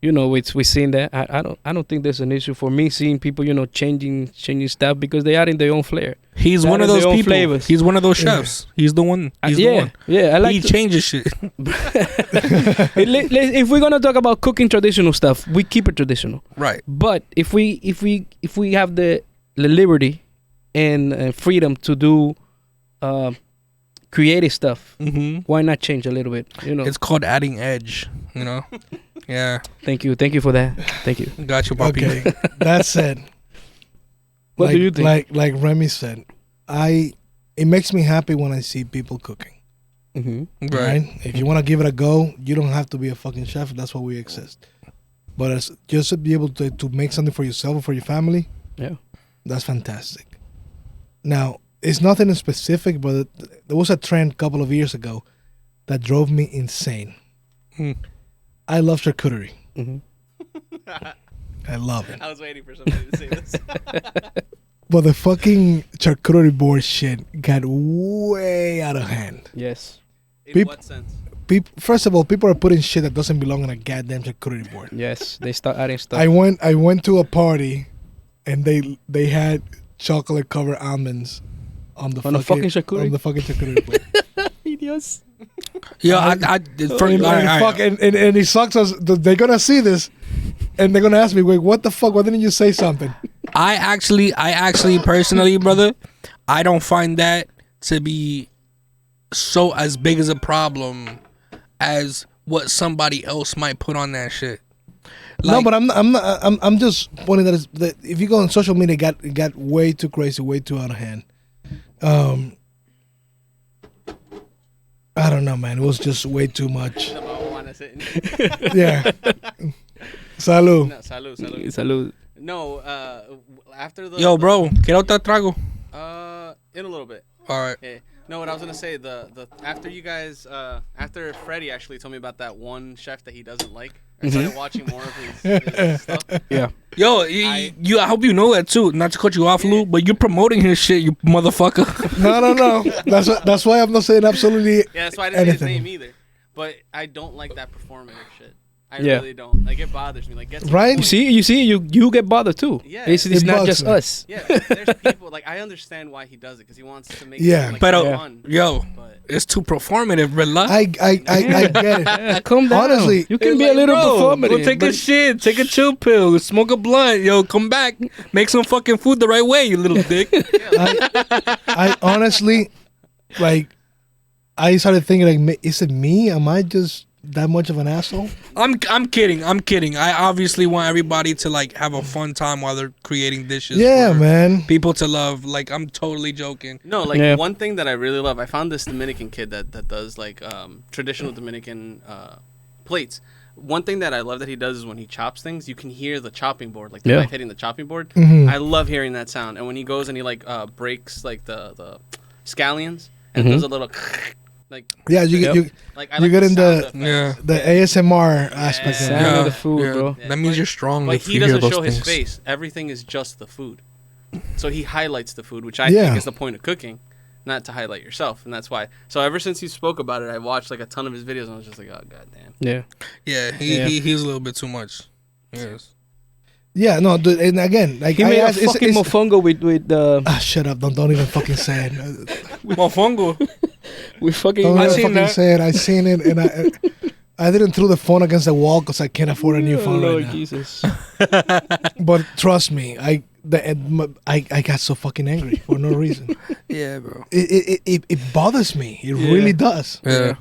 With seeing that, I don't think there's an issue for me seeing people, changing stuff because they are in their own flair. He's They one of added those their own people. flavors. He's one of those chefs. He's the one. He's the one. Yeah, I like. He changes shit. If we're gonna talk about cooking traditional stuff, we keep it traditional. Right. But if we have the liberty and freedom to do creative stuff, Mm-hmm. why not change a little bit? It's called adding edge. Yeah. Thank you for that. Thank you. Got you, papi. Okay, that said, What do you think? Like Remy said, it makes me happy when I see people cooking. Mm-hmm. Right? If you want to give it a go, you don't have to be a fucking chef. That's why we exist. But just to be able to make something for yourself or for your family, Yeah. that's fantastic. Now, it's nothing specific, but there was a trend a couple of years ago that drove me insane. Hmm. I love charcuterie. Mm-hmm. I love it. I was waiting for somebody to say this. But the fucking charcuterie board shit got way out of hand. Yes. In what sense? First of all, people are putting shit that doesn't belong on a goddamn charcuterie board. Yes. They start adding stuff. I went to a party, and they had chocolate covered almonds on the fucking charcuterie? on the fucking charcuterie board. Idiots. Yeah, And it sucks us. They're gonna see this, and they're gonna ask me, "Wait, what the fuck? Why didn't you say something?" I actually personally, brother, I don't find that to be so as big as a problem as what somebody else might put on that shit. No, but I'm not. I'm just pointing that if you go on social media, it got way too crazy, way too out of hand. I don't know, man. It was just way too much. Yeah. Salud. No, salud. Salud. No, after the Yo, bro, quiero otro trago. in a little bit. All right. Yeah. No, what I was gonna say, the after you guys, after Freddie actually told me about that one chef that he doesn't like, I started watching more of his stuff. Yeah. Yo, I hope you know that too. Not to cut you off, Lou, but you're promoting his shit, you motherfucker. No. That's why I'm not saying absolutely. Yeah, that's why I didn't say his anything. name either. But I don't like that performative shit. I Yeah. really don't. Like, it bothers me. Like, get to the Right? point. You see, you get bothered too. Yeah. It's It not bugs just me. us. Yeah, there's people like I understand why he does it because he wants to make Yeah. it like Pero, fun. yo, But it's too performative, brother. I get it. Calm down. Honestly, you can be a little performative. Go take a but- shit, take a chill pill, smoke a blunt, yo, come back, make some fucking food the right way, you little dick. I honestly, like, I started thinking, like, is it me? Am I just that much of an asshole? I'm kidding. I obviously want everybody to like have a fun time while they're creating dishes. Yeah, for man. people to love. Like, I'm totally joking. no, like Yeah. one thing that I really love, I found this Dominican kid that does like traditional Dominican plates. One thing that I love that he does is when he chops things, you can hear the chopping board, like the Yeah. knife hitting the chopping board. Mhm. I love hearing that sound. And when he goes and he like breaks like the scallions and Mhm. does a little like Yeah, you Yep. you like I You like get the in sound the- effects. the ASMR aspect of Sound it. of the food, bro. Yeah, That means but- you're strong. But if he you hear doesn't those show his things. face. Everything is just the food. So he highlights the food, which I Yeah. think is the point of cooking, not to highlight yourself. And that's why. So ever since he spoke about it, I watched like a ton of his videos, and I was just like, oh, goddamn. Yeah. Yeah, Yeah. he's a little bit too much. Yes. Yeah, no, dude, and again, like He I made asked, a fucking mofongo with the shut up! Don't even fucking say it. Mofongo. with fucking. Don't I even seen fucking that. say it. I seen it, and I didn't throw the phone against the wall because I can't afford a new phone Lord right now. Jesus. But trust me, I got so fucking angry for no reason. Yeah, bro. It bothers me. It really does. Yeah.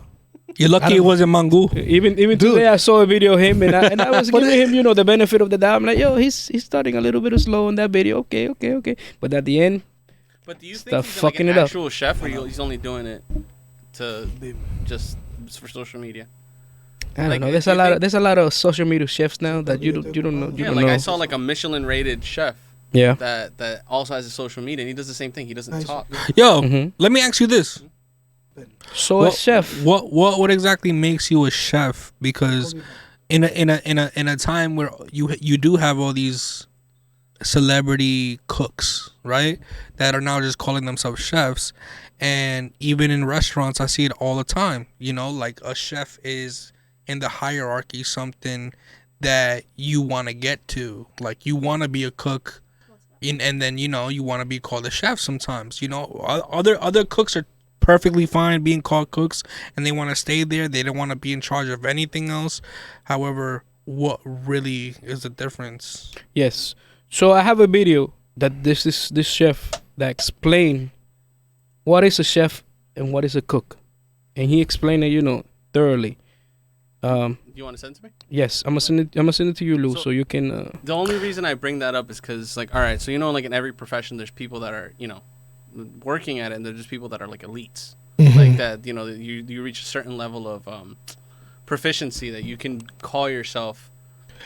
You're I lucky it don't- wasn't Mangu. Even Dude. today, I saw a video of him, and I was But giving him, the benefit of the doubt. I'm like, yo, he's starting a little bit slow in that video. Okay. But at the end, But do you think Stop he's like fucking an it up. actual chef, or he's only doing it to just for social media? I don't Like, know. do There's you a lot. think- There's a lot of social media chefs now that you don't know. You Yeah, don't like know. I saw like a Michelin-rated chef Yeah. that also has a social media, and he does the same thing. He doesn't talk. Yo, Mhm. let me ask you this. So a chef. What exactly makes you a chef? Because in a time where you do have all these celebrity cooks, right? That are now just calling themselves chefs. And even in restaurants I see it all the time. Like a chef is in the hierarchy something that you want to get to. Like you want to be a cook and then you want to be called a chef sometimes. Other cooks are perfectly fine being called cooks and they want to stay there. They don't want to be in charge of anything else. However, what really is the difference? Yes. So I have a video that this chef that explain what is a chef and what is a cook, and he explained it, thoroughly. You want to send it to me? Yes, I'm gonna send it to you, Lou, so you can. The only reason I bring that up is because, like, all right, so like in every profession, there's people that are working at it, and there's just people that are like elites, like that. You reach a certain level of proficiency that you can call yourself.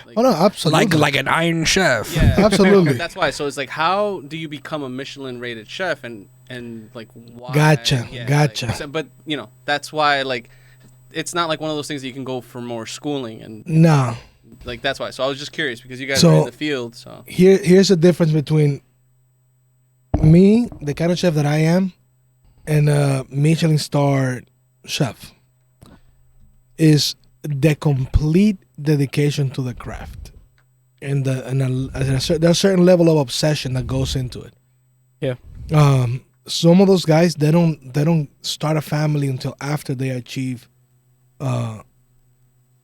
Like, Oh no, absolutely. Like an Iron Chef. yeah, Absolutely. That's why. So it's like, how do you become a Michelin-rated chef, and like why? Gotcha, Yeah, gotcha. Like, but that's why like it's not like one of those things that you can go for more schooling and No. like that's why. So I was just curious because you guys So- are in the field. So Here's the difference between me, the kind of chef that I am, and a Michelin star chef is the complete dedication to the craft, and there's a certain level of obsession that goes into it. Yeah. Some of those guys they don't start a family until after they achieve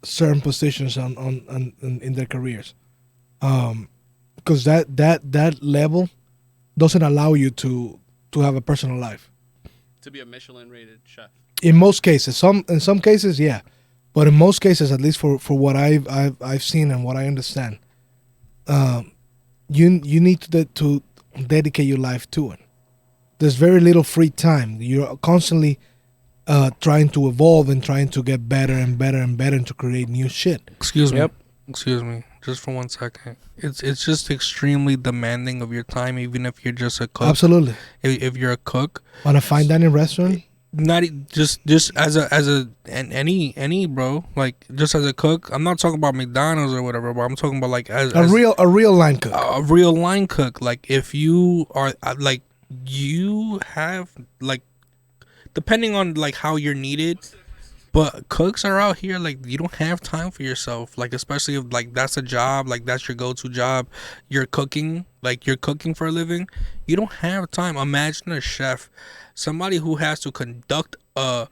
certain positions in their careers, because that level doesn't allow you to have a personal life. to be a Michelin-rated chef. In most cases, in some cases, yeah, but in most cases, at least for what I've seen and what I understand, you need to dedicate your life to it. There's very little free time. You're constantly trying to evolve and trying to get better and better and better and to create new shit. Excuse me. Yep. Excuse me. Just for 1 second. It's just extremely demanding of your time, even if you're just a cook. Absolutely. If you're a cook, On a fine dining restaurant, not just any bro, like just as a cook. I'm not talking about McDonald's or whatever, but I'm talking about like as a real line cook. a real line cook. Like if you are like you have like depending on like how you're needed. But cooks are out here like you don't have time for yourself, like especially if like that's a job, like that's your go-to job. You're cooking for a living. You don't have time. Imagine a chef, somebody who has to conduct a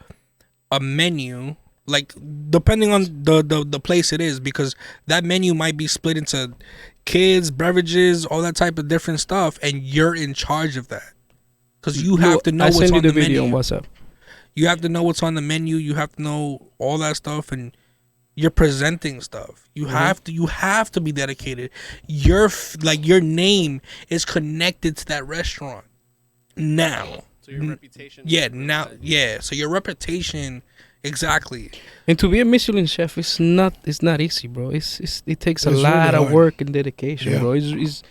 menu, like depending on the place it is, because that menu might be split into kids, beverages, all that type of different stuff, and you're in charge of that because you have to know I what's sent you on the the video menu. on WhatsApp. You have to know what's on the menu. You have to know all that stuff, and you're presenting stuff. You have to be dedicated. Your name is connected to that restaurant now. So your reputation. Yeah, now, yeah. So your reputation, exactly. And to be a Michelin chef, it's not easy, bro. It takes a It's lot really of hard. work and dedication, Yeah. bro. It's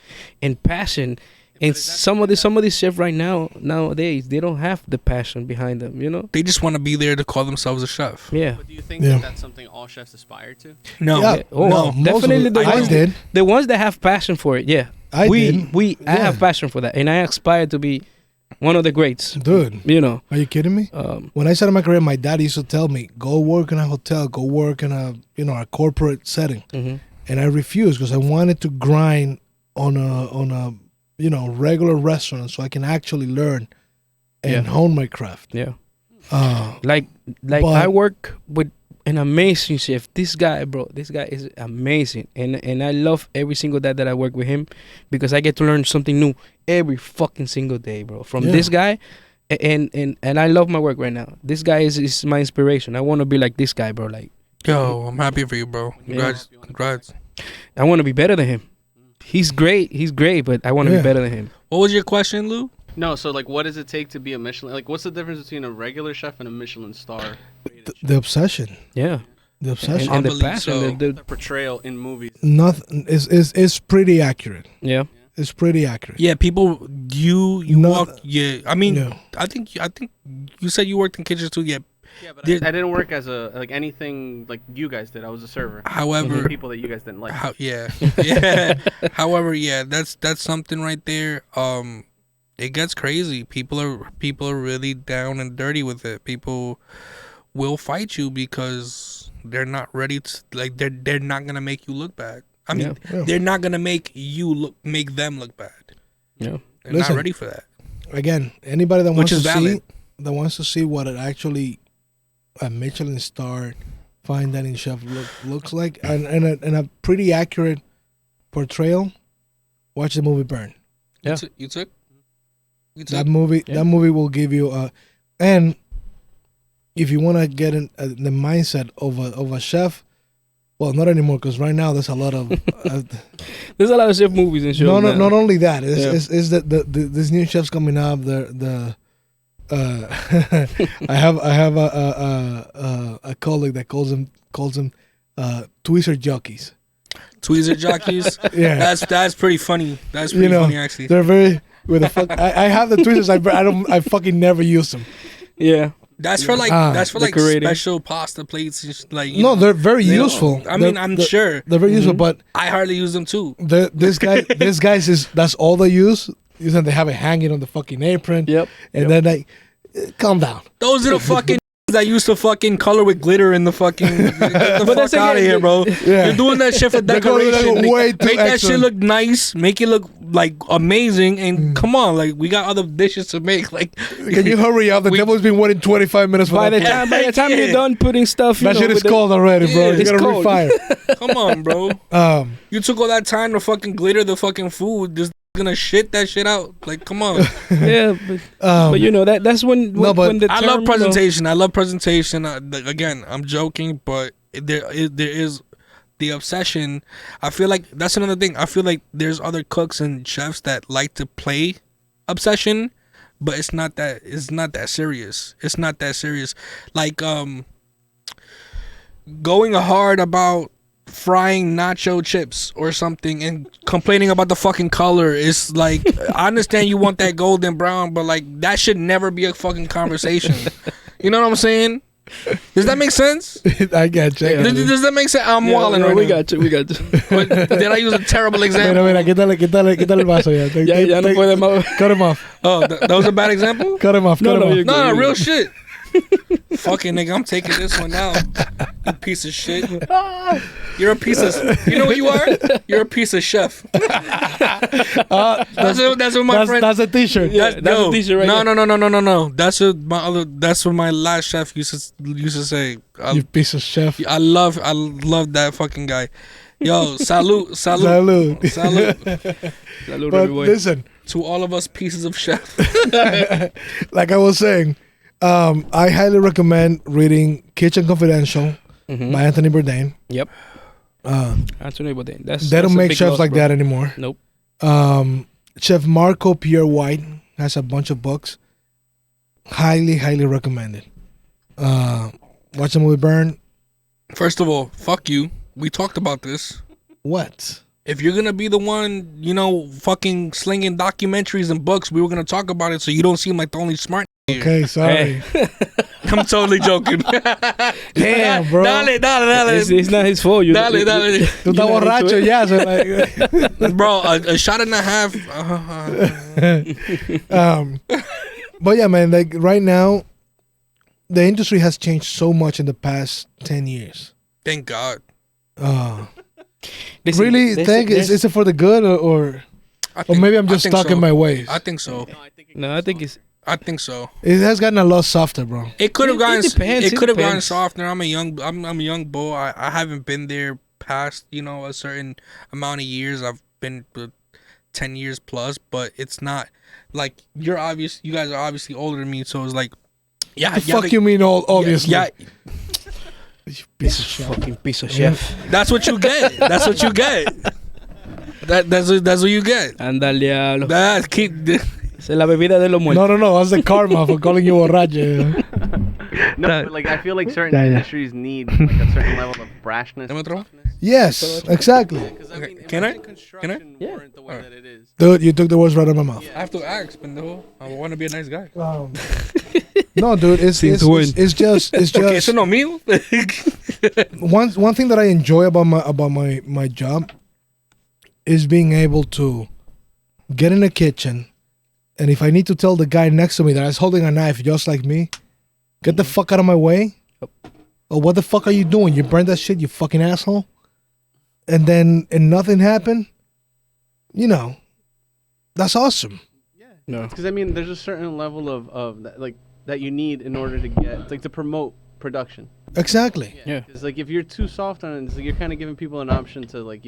and passion. And some of these chefs right nowadays, they don't have the passion behind them, you know? They just want to be there to call themselves a chef. Yeah. But do you think Yeah. that that's something all chefs aspire to? No, Yeah. Oh, No, most of definitely it- the I ones did. the ones that have passion for it. Yeah, I did. I Yeah. have passion for that, and I aspire to be one of the greats. Dude, You know, are you kidding me? When I started my career, my dad used to tell me, "Go work in a hotel, go work in a corporate setting." mhm. and I refused because I wanted to grind on a regular restaurant so I can actually learn and hone my craft. Yeah. Uh, Like But- I work with an amazing chef. This guy, bro, this guy is amazing, and I love every single day that I work with him because I get to learn something new every fucking single day, bro. From Yeah. this guy, and I love my work right now. This guy is my inspiration. I want to be like this guy, bro. Like Yo, I'm happy for you, bro. Yeah. Congrats. I want to be better than him. He's great, but I want to Yeah. be better than him. What was your question, Lou? No, so like, what does it take to be a Michelin? Like, what's the difference between a regular chef and a Michelin star? the obsession, Yeah, the obsession. and the believe passion, so. the The portrayal in movies. Nothing is pretty accurate. yeah. It's pretty accurate. Yeah, people. You Not- walk. Yeah, I mean, No. I think you said you worked in kitchens too. Yeah. Yeah, but Did- I didn't work as a like anything like you guys did. I was a server. However, People that you guys didn't like. yeah. However, yeah, that's something right there. It gets crazy. People are really down and dirty with it. People will fight you because they're not ready to, like, they're not gonna make you look bad. I mean, Yeah. they're not gonna make them look bad. Yeah. They're Listen. not ready for that. Again, anybody that Which wants is to valid. see what it actually a Michelin star fine dining chef looks like, and a pretty accurate portrayal. Watch the movie Burn. Yeah. You took. That movie will give you and if you want to get in the mindset of a chef, well, not anymore because right now there's a lot of There's a lot of chef movies and shows. now. not only that is Yeah. is that the these new chefs coming up the I have a colleague that calls them tweezer jockeys. Tweezer jockeys. Yeah, That's pretty funny. That's pretty funny actually. they're very with the fuck. I have the tweezers. I fucking never use them. Yeah. That's for like decorating. special pasta plates and like No, they're very they don't- useful. I mean, I'm sure they're very useful, but I hardly use them too. this guys is that's all they use. They have it hanging on the fucking apron. Yep. And then like, calm down. Those are the fucking that used to fucking color with glitter in the fucking. Get the But fuck that's out of again- here, bro. Yeah. You're doing that shit for They're going decoration. way too Make that extra. shit look nice. Make it look like amazing. And come on, like we got other dishes to make. Like, Can you hurry up? The devil's been waiting 25 minutes for By the that. time you're done putting stuff, That shit is cold already, bro. Yeah, You it's gotta cold. refire. come on, bro. Um, You took all that time to fucking glitter the fucking food. Just gonna shit that shit out. Like, come on. Yeah, but you know that's when but when the I term, love you know- presentation. I love presentation. Again, I'm joking, but there is the obsession. I feel like that's another thing. I feel like there's other cooks and chefs that like to play obsession, but it's not that serious. It's not that serious. Like going hard about frying nacho chips or something and complaining about the fucking color is like, I understand you want that golden brown, but like that should never be a fucking conversation. You know what I'm saying? Does that make sense? I got you. Does that make sense? I'm Yeah, walling no, right we now. got you. But did I use a terrible example? Mira, quítale el vaso ya. Ya no podemos. Cut him off. Oh, that was a bad example? Cut him off. No, Cut no, him you're off. No, good. real shit. Fucking nigga, I'm taking this one now. You piece of shit. You're a piece of. You know what you are? You're a piece of chef. That's what my friend. That's a t-shirt. Yeah, that's a t-shirt right no, there. no. That's what my last chef used to say. You piece of chef. I love that fucking guy. Yo, salute. Salud. Salud, But boy. listen, To all of us pieces of chef. like I was saying, I highly recommend reading Kitchen Confidential by Anthony Bourdain. Yep. Anthony Bourdain. They don't make chefs like that anymore. Nope. Chef Marco Pierre White has a bunch of books. Highly recommended. Watch the movie Burn. First of all, fuck you. We talked about this. What? If you're gonna be the one, fucking slinging documentaries and books, we were gonna talk about it so you don't seem like the only smart. Okay, sorry. I'm totally joking. Damn, bro. Dale. It's not his fault. Dale. Tú estás borracho ya. So like, Bro, a shot and a half. but yeah, man, like right now, the industry has changed so much in the past 10 years. Thank God. Listen, Really think is it for the good or maybe I'm just stuck in my ways? I think so. No, I think it's. I think so. It has gotten a lot softer, bro. It could have gotten. depends, It could have gotten depends. softer. I'm a young boy. I haven't been there past a certain amount of years. I've been 10 years plus, but it's not like you're obvious. You guys are obviously older than me, so it's like, yeah. The fuck you mean all obviously? Yeah, You piece of shit. Fucking piece of chef. that's what you get. That's what you get. That's what you get. Anda al diablo. That keep. Esa es la bebida de los muertos. No. That's the karma for calling you borracho. No, That- but like I feel like certain Yeah. industries need like a certain level of brashness. Dame otro? toughness. Yes, exactly. Because I mean, Can I? imagine construction Yeah. weren't the way that it is. Dude, you took the words right out of my mouth. I have to ask, pendejo. I want to be a nice guy. No, dude, it's just Okay, eso no mío. one thing that I enjoy about my job is being able to get in the kitchen, and if I need to tell the guy next to me that is holding a knife just like me, get the fuck out of my way. Or what the fuck are you doing? You burned that shit, you fucking asshole. And nothing happened. That's awesome. No. Because I mean, there's a certain level of that, like that you need in order to get like to promote production. Exactly. Yeah. It's like if you're too soft on it, it's like you're kind of giving people an option to like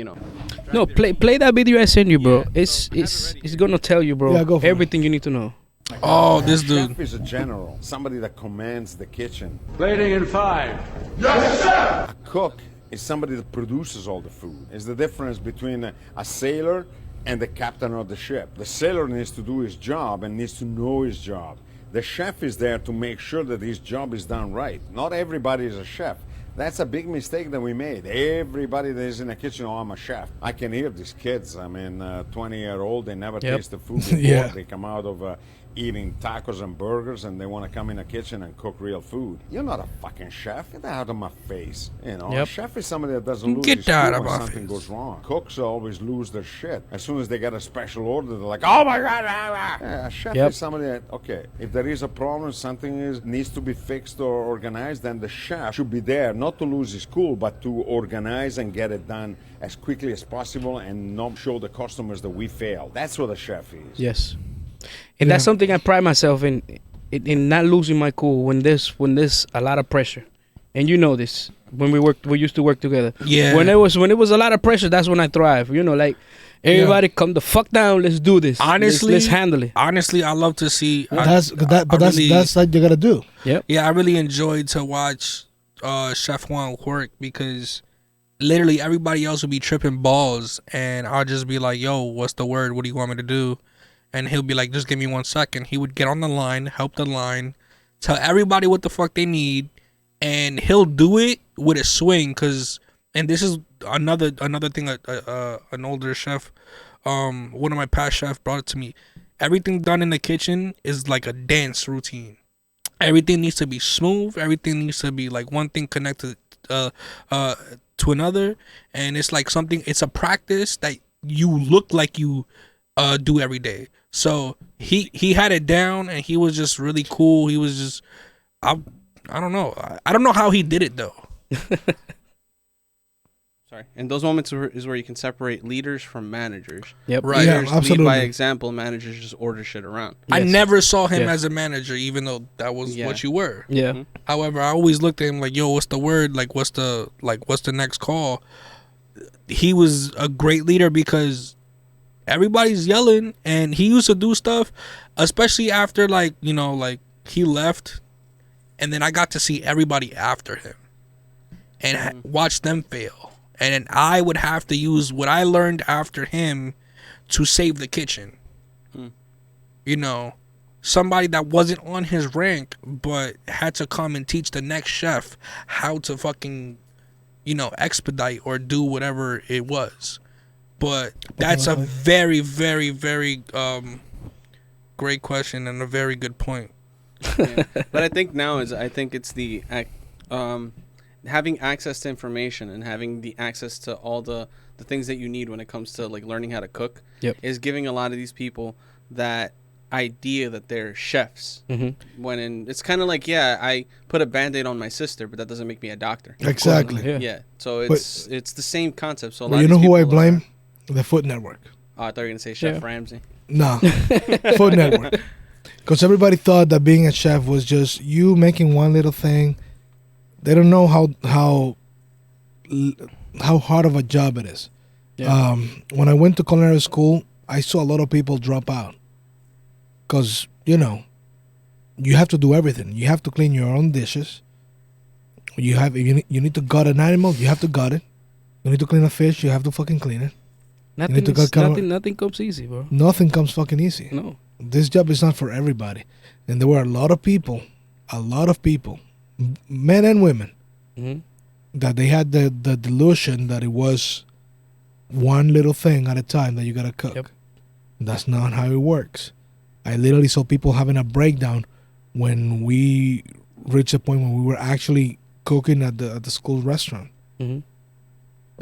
No, play that video I sent you, bro. Yeah, It's so have it it's ready. it's gonna tell you, bro. Yeah, go for it. Everything you need to know. Oh, this Chef dude. is a general, somebody that commands the kitchen. Plating in 5. A cook is somebody that produces all the food. It's the difference between a sailor and the captain of the ship. The sailor needs to do his job and needs to know his job. The chef is there to make sure that his job is done right. Not everybody is a chef. That's a big mistake that we made. Everybody that is in the kitchen, I'm a chef. I can hear these kids. I mean, 20-year-old, they never tasted food before. Yeah. They come out of eating tacos and burgers, and they want to come in the kitchen and cook real food. You're not a fucking chef. Get out of my face. A Yep. chef is somebody that doesn't lose Get his cool out of when my something face. goes wrong. Cooks always lose their shit. As soon as they get a special order, they're like, oh my God. Yeah, a chef Yep. is somebody that, okay, if there is a problem, something needs to be fixed or organized, then the chef should be there, not to lose his cool, but to organize and get it done as quickly as possible and not show the customers that we failed. That's what a chef is. Yes. And that's something I pride myself in not losing my cool when there's a lot of pressure. And you know this. When we used to work together. Yeah. When it was a lot of pressure, that's when I thrive. Like everybody come the fuck down, let's do this. Honestly, let's handle it. Honestly, I love to see. That's what you gotta do. Yep. Yeah, I really enjoyed to watch Chef Juan work because literally everybody else would be tripping balls, and I'll just be like, "Yo, what's the word? What do you want me to do?" And he'll be like, "Just give me 1 second." He would get on the line, help the line, tell everybody what the fuck they need, and he'll do it with a swing. And this is another thing. An older chef, one of my past chefs brought it to me. Everything done in the kitchen is like a dance routine. Everything needs to be smooth. Everything needs to be like one thing connected to another, and it's like something. It's a practice that you look like you do every day. So he had it down, and he was just really cool. He was just I don't know. I don't know how he did it though. Sorry. And those moments is where you can separate leaders from managers. Yep. Right. Yeah, Leaders absolutely. lead by example. Managers just order shit around. I Yes. never saw him Yeah. as a manager, even though that was Yeah. what you were. Yeah. Mhm. However, I always looked at him like, "Yo, what's the word? Like, what's the next call?" He was a great leader because everybody's yelling, and he used to do stuff, especially after like he left, and then I got to see everybody after him and watch them fail, and then I would have to use what I learned after him to save the kitchen. Somebody that wasn't on his rank but had to come and teach the next chef how to fucking expedite or do whatever it was. But that's a very, very, very great question and a very good point. Yeah. But I think now it's the having access to information and having the access to all the things that you need when it comes to like learning how to cook. Yep. Is giving a lot of these people that idea that they're chefs. Mm-hmm. When it's kind of like, yeah, I put a Band-Aid on my sister, but that doesn't make me a doctor. Exactly. Yeah. Yeah. So it's the same concept. So a lot But you of know these who I people blame? The Food Network. Oh, I thought you were gonna say Chef Yeah. Ramsay. No, Food Network. Because everybody thought that being a chef was just you making one little thing. They don't know how hard of a job it is. Yeah. When I went to culinary school, I saw a lot of people drop out because you have to do everything. You have to clean your own dishes. You need to gut an animal. You have to gut it. You need to clean a fish. You have to fucking clean it. Nothing comes easy, bro. Nothing comes fucking easy. No. This job is not for everybody. And there were a lot of people, men and women, Mm-hmm. that they had the delusion that it was one little thing at a time that you gotta cook. Yep. That's not how it works. I literally saw people having a breakdown when we reached a point when we were actually cooking at the school restaurant. Mm-hmm.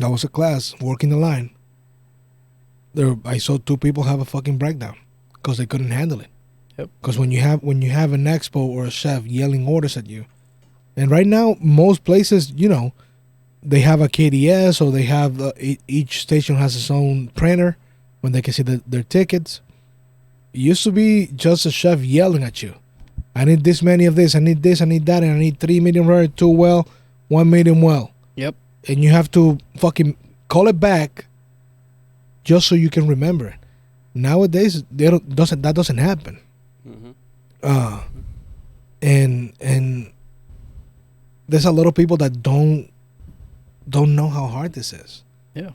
That was a class, working the line. I saw 2 people have a fucking breakdown because they couldn't handle it. Yep. Because when you have an expo or a chef yelling orders at you, and right now most places, they have a KDS or they have each station has its own printer when they can see their tickets. It used to be just a chef yelling at you. I need this many of this. I need this. I need that. And I need 3 medium rare, 2 well, 1 medium well. Yep. And you have to fucking call it back just so you can remember it. Nowadays, that doesn't happen. Mm-hmm. And there's a lot of people that don't know how hard this is. Yeah.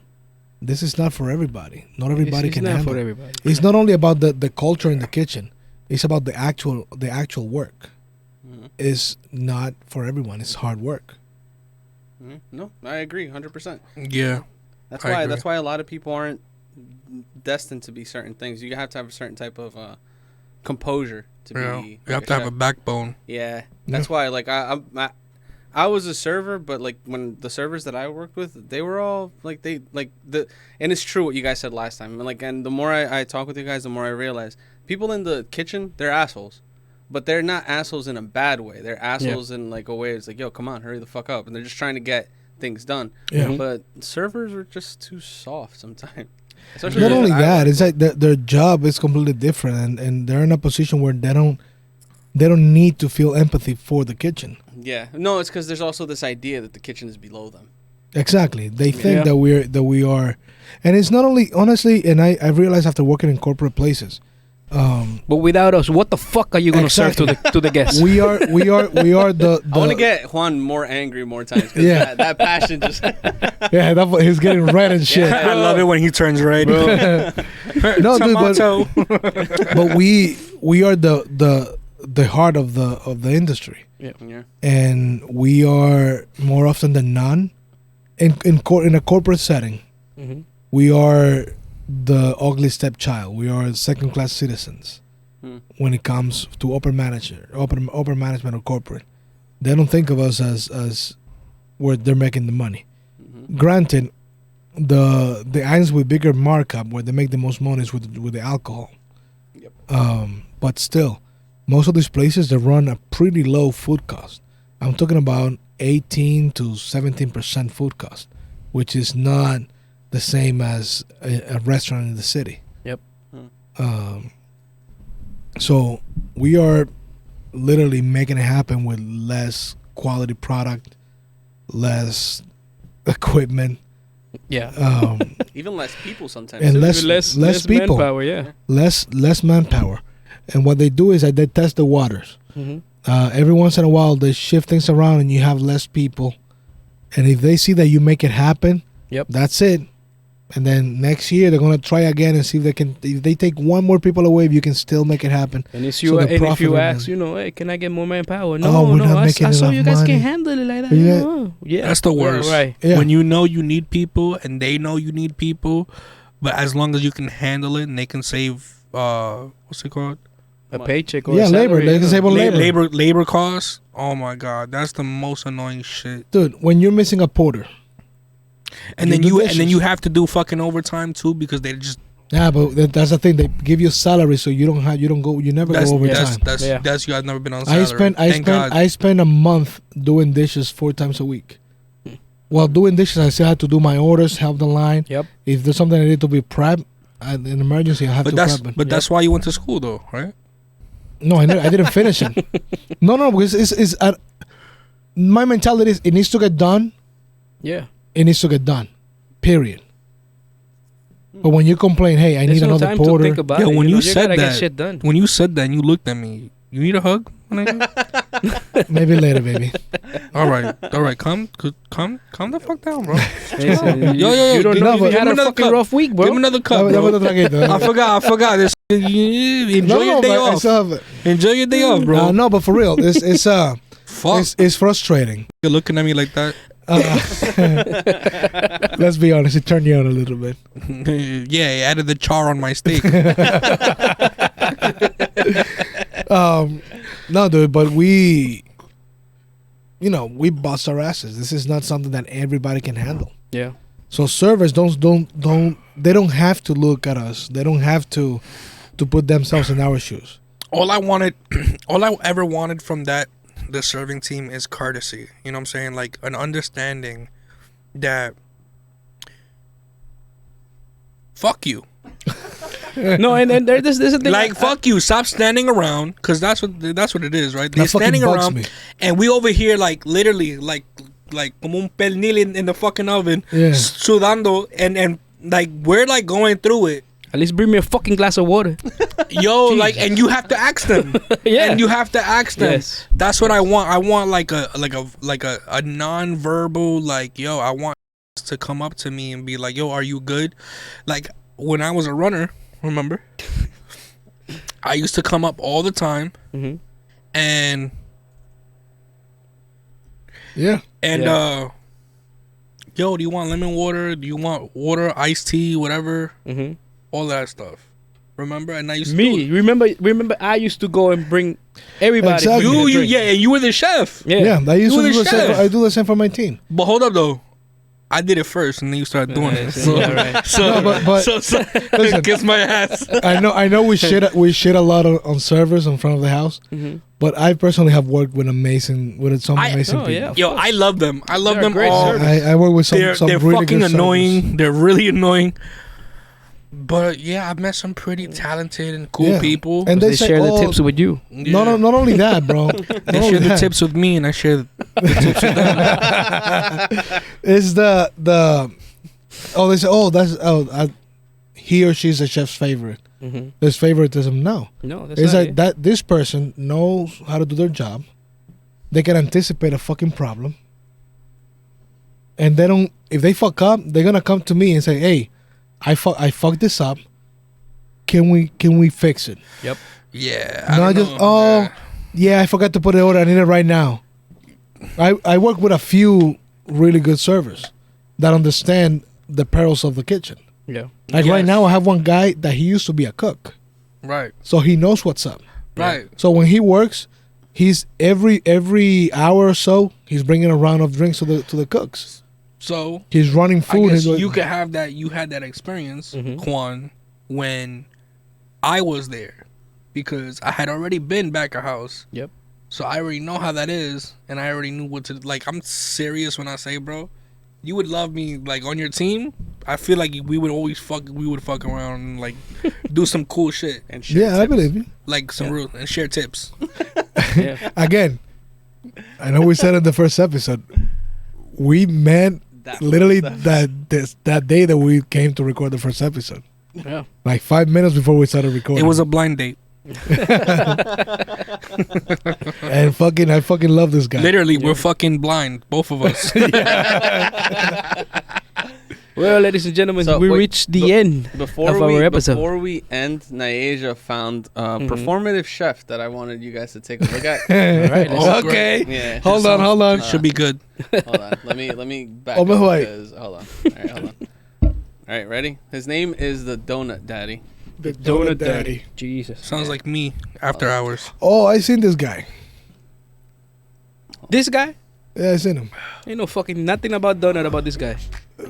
This is not for everybody. Not everybody It's can not handle for it. everybody. It's not only about the culture in the kitchen. It's about the actual work. Mm-hmm. It's not for everyone. It's hard work. Mm-hmm. No, I agree 100%. Yeah. That's I why agree. that's why a lot of people aren't destined to be certain things. You have to have a certain type of composure to be. You have to have a backbone. Yeah, that's why. Like I was a server, but like when the servers that I worked with, they were all like and it's true what you guys said last time. And the more I talk with you guys, the more I realize people in the kitchen, they're assholes, but they're not assholes in a bad way. They're assholes in like a way it's like, yo, come on, hurry the fuck up, and they're just trying to get things done. Yeah. But servers are just too soft sometimes. Not only that, it's like their job is completely different, and they're in a position where they don't need to feel empathy for the kitchen. Yeah, no, it's because there's also this idea that the kitchen is below them. Exactly, they think that we are, and it's not only honestly. And I realized after working in corporate places, but without us, what the fuck are you gonna serve to the guests? we are the. I want to get Juan more angry more times. Cause Yeah. that passion just. Yeah, he's getting red and shit. I love it when he turns red. No, dude, but we are the heart of the industry, Yeah. and we are more often than not in a corporate setting. Mhm. We are the ugly stepchild. We are second-class citizens when it comes to upper management or corporate. They don't think of us as where they're making the money. Granted, the items with bigger markup where they make the most money is with the alcohol. Yep. But still, most of these places, they run a pretty low food cost. I'm talking about 18 to 17% food cost, which is not the same as a restaurant in the city. Yep. So we are literally making it happen with less quality product, less equipment, Yeah. Even less people sometimes. and too. less people, manpower. Yeah. less manpower. And what they do is that they test the waters. Mm-hmm. Every once in a while, they shift things around, and you have less people. And if they see that you make it happen, Yep. that's it. And then next year they're gonna try again and see if they can. If they take one more people away, if you can still make it happen. And if So you the and if profit you will ask, run. hey, can I get more manpower? Oh, No, we're not I making saw enough you guys money. can't handle it like that. Yeah. Yeah. That's the worst. Right. Yeah. When you know you need people and they know you need people, but as long as you can handle it and they can save, what's it called? A paycheck or Yeah, a labor. salary, They you can know. save on labor. Labor costs. Oh my god, that's the most annoying shit. Dude, when you're missing a porter, And You then do you and then dishes. you have to do fucking overtime too because they just Yeah, but that's the thing. They give you salary, so you never go overtime. That's you. I've never been on salary. I spent a month doing dishes 4 times a week. While doing dishes, I still had to do my orders, help the line. Yep. If there's something I need to be prepped, in an emergency, I have to prep it. But that's why you went to school, though, right? No, I didn't finish it. No, because it's my mentality is it needs to get done. Yeah. It needs to get done. Period. But when you complain, hey, I need another porter. To think about when you said that, get shit done. when you said that, and you looked at me. You need a hug? Maybe later, baby. All right, calm the fuck down, bro. Yo, you don't know if you had a fucking rough week, bro. Give me another cup, bro. I forgot. This. Enjoy your day off. Enjoy your day off, bro. No, but for real, it's fuck. It's frustrating. You're looking at me like that. Let's be honest, it turned you on a little bit. Yeah, it added the char on my steak. No, dude, but we bust our asses. This is not something that everybody can handle. Yeah. So servers don't they don't have to look at us. They don't have to put themselves in our shoes. All I ever wanted from the serving team is courtesy. You know what I'm saying? Like an understanding that fuck you. No, and there's a thing like fuck you. Stop standing around, because that's what it is, right? They're That fucking standing bugs around, me. and we over here like literally like como un pernil in the fucking oven, Yeah. sudando, and like we're like going through it. At least bring me a fucking glass of water. Yo, like, and you have to ask them. Yeah. And you have to ask them. Yes. That's what I want. I want like a non-verbal, like, yo, I want to come up to me and be like, yo, are you good? Like when I was a runner, remember? I used to come up all the time, and Yeah. Yo, do you want lemon water? Do you want water, iced tea, whatever? All that stuff. Remember? And I used to do it. Remember I used to go and bring everybody. Exactly. And you were the chef. Yeah, I used You to were do the the same. chef. I do the same for my team. But hold up though. I did it first, and then you started doing it. So, right. so, No, but so listen. kiss my ass. I know we shit a lot on servers in front of the house, but I personally have worked with some amazing people. yeah. Yo, I love them. I love They're them great all. service. I work with some They're really fucking good annoying. servers. They're really annoying. But yeah, I've met some pretty talented and cool Yeah. people. And They say, share the "Oh, tips with you. No, not only that, bro. Not They only share the that. tips with me, and I share the tips with them. It's he or she's the chef's favorite. There's favoritism. No, No, that's it's not like it. that. This person knows how to do their job. They can anticipate a fucking problem, and they don't. If they fuck up, they're gonna come to me and say, "Hey, I fucked this up. Can we fix it?" Yeah. Not just yeah, I forgot to put it order. I need it right now. I work with a few really good servers that understand the perils of the kitchen. Yeah. Like right Yes. now, I have one guy that he used to be a cook, Right. so he knows what's up. Right. So when he works, he's every hour or so he's bringing a round of drinks to the cooks. So He's running I food. guess and you could have that. You had that experience, Juan, when I was there, because I had already been back a house. Yep. So I already know how that is, and I already knew what to like. I'm serious when I say, bro, you would love me like on your team. I feel like we would fuck around and like do some cool shit and share yeah, I tips. believe you. Like some real and share tips. Yeah. Again, I know we said in the first episode, we met literally that day that we came to record the first episode. Yeah. Like 5 minutes before we started recording. It was a blind date. And I fucking love this guy. Literally, we're fucking blind, both of us. Well, ladies and gentlemen, So, we wait, reached the end of our episode. Before we end, Naeja found a performative chef that I wanted you guys to take a look at. All right, let's Okay. Yeah. Hold on. Should be good. Hold on. Let me back Oh, up but wait. because hold on. All right, hold on. All right, ready? His name is the Donut Daddy. The Donut Daddy. Jesus. Sounds like me after hours. Oh, I seen this guy. This guy? Yeah, I seen him. Ain't no fucking nothing about donut about this guy.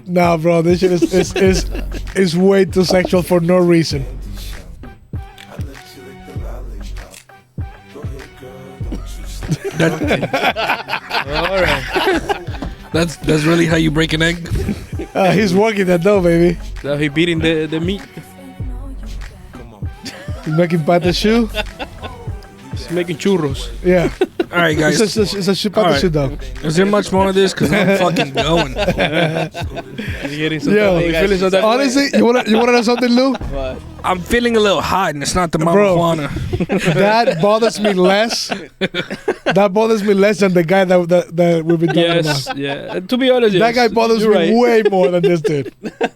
Nah, bro, this shit is way too sexual for no reason. All right. That's really how you break an egg. He's working that dough, baby. So he beating the meat. He's making pata shoe. He's making churros. Yeah. All right, guys. It's a pata Alright. shoe dough. Is there much more to this? Because I'm fucking going. You getting some Yo, you feeling some type of way? honestly, you wanna know something, Lou? I'm feeling a little hot, and it's not the Bro. marijuana. That bothers me less. That bothers me less than the guy that we've been talking Yes, about. yeah. To be honest, That yes. guy bothers You're me right. way more than this dude. All right,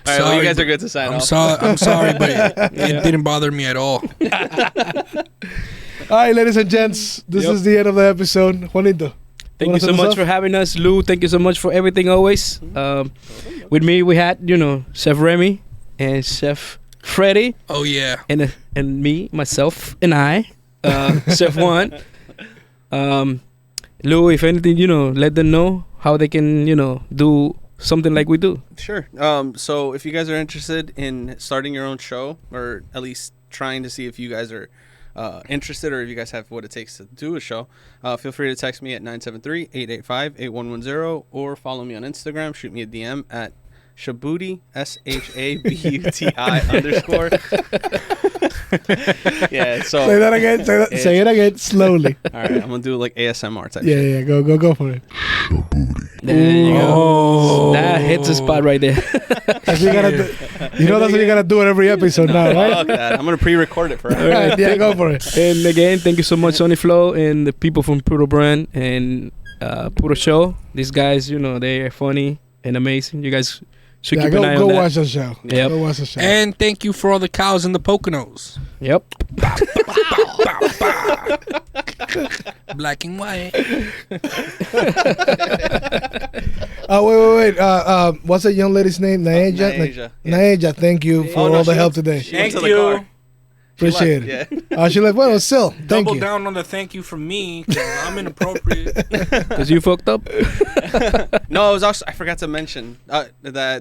well, Sorry, you guys but are good to sign I'm off. sorry. I'm sorry, but it didn't bother me at all. All right, ladies and gents, this Yep. is the end of the episode. Juanito. Thank you wanna so send us much off? for having us, Lou. Thank you so much for everything always. With me, we had Chef Remy and Chef Freddy, Oh yeah. and me, myself, and I, Chef Juan. Lou, if anything, let them know how they can, do something like we do. Sure. So if you guys are interested in starting your own show, or at least trying to see if you guys are interested, or if you guys have what it takes to do a show, feel free to text me at 973-885-8110, or follow me on Instagram. Shoot me a DM at Shabuti, SHABUTI _. Yeah. So Say that again. Say it again slowly. all right, I'm gonna do like ASMR type. Yeah, shit. yeah. Go for it. There you go. Oh. That hits the spot right there. That's what you gotta do. You know that's what you gotta do in every episode now, right? Fuck that. I'm gonna pre-record it for. All right, yeah, go for it. And again, thank you so much, Sony Flow, and the people from Puro Brand and Puro Show. These guys, they are funny and amazing. You guys should Yeah, keep an eye go on that. watch the show. Yep. Go watch the show. And thank you for all the cows in the Poconos. Yep. Black and white. Wait. What's that young lady's name? Naeja. Naeja, yeah. Naeja, thank you for no, all the she help went- today. she went Thank to the you. car. Appreciate Yeah. it. She like, well, still, thank Double you. down on the thank you from me, 'cause I'm inappropriate. Because you fucked up. No, it was also, I forgot to mention that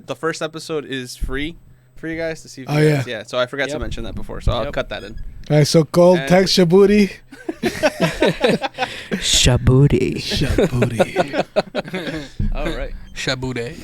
the first episode is free for you guys to see. If you Oh, guys, yeah. yeah. So I forgot to Yep. mention that before, so I'll Yep. cut that in. All right, so call, And- text Shabuti. Shabuti. Shabuti. All right. Shabude.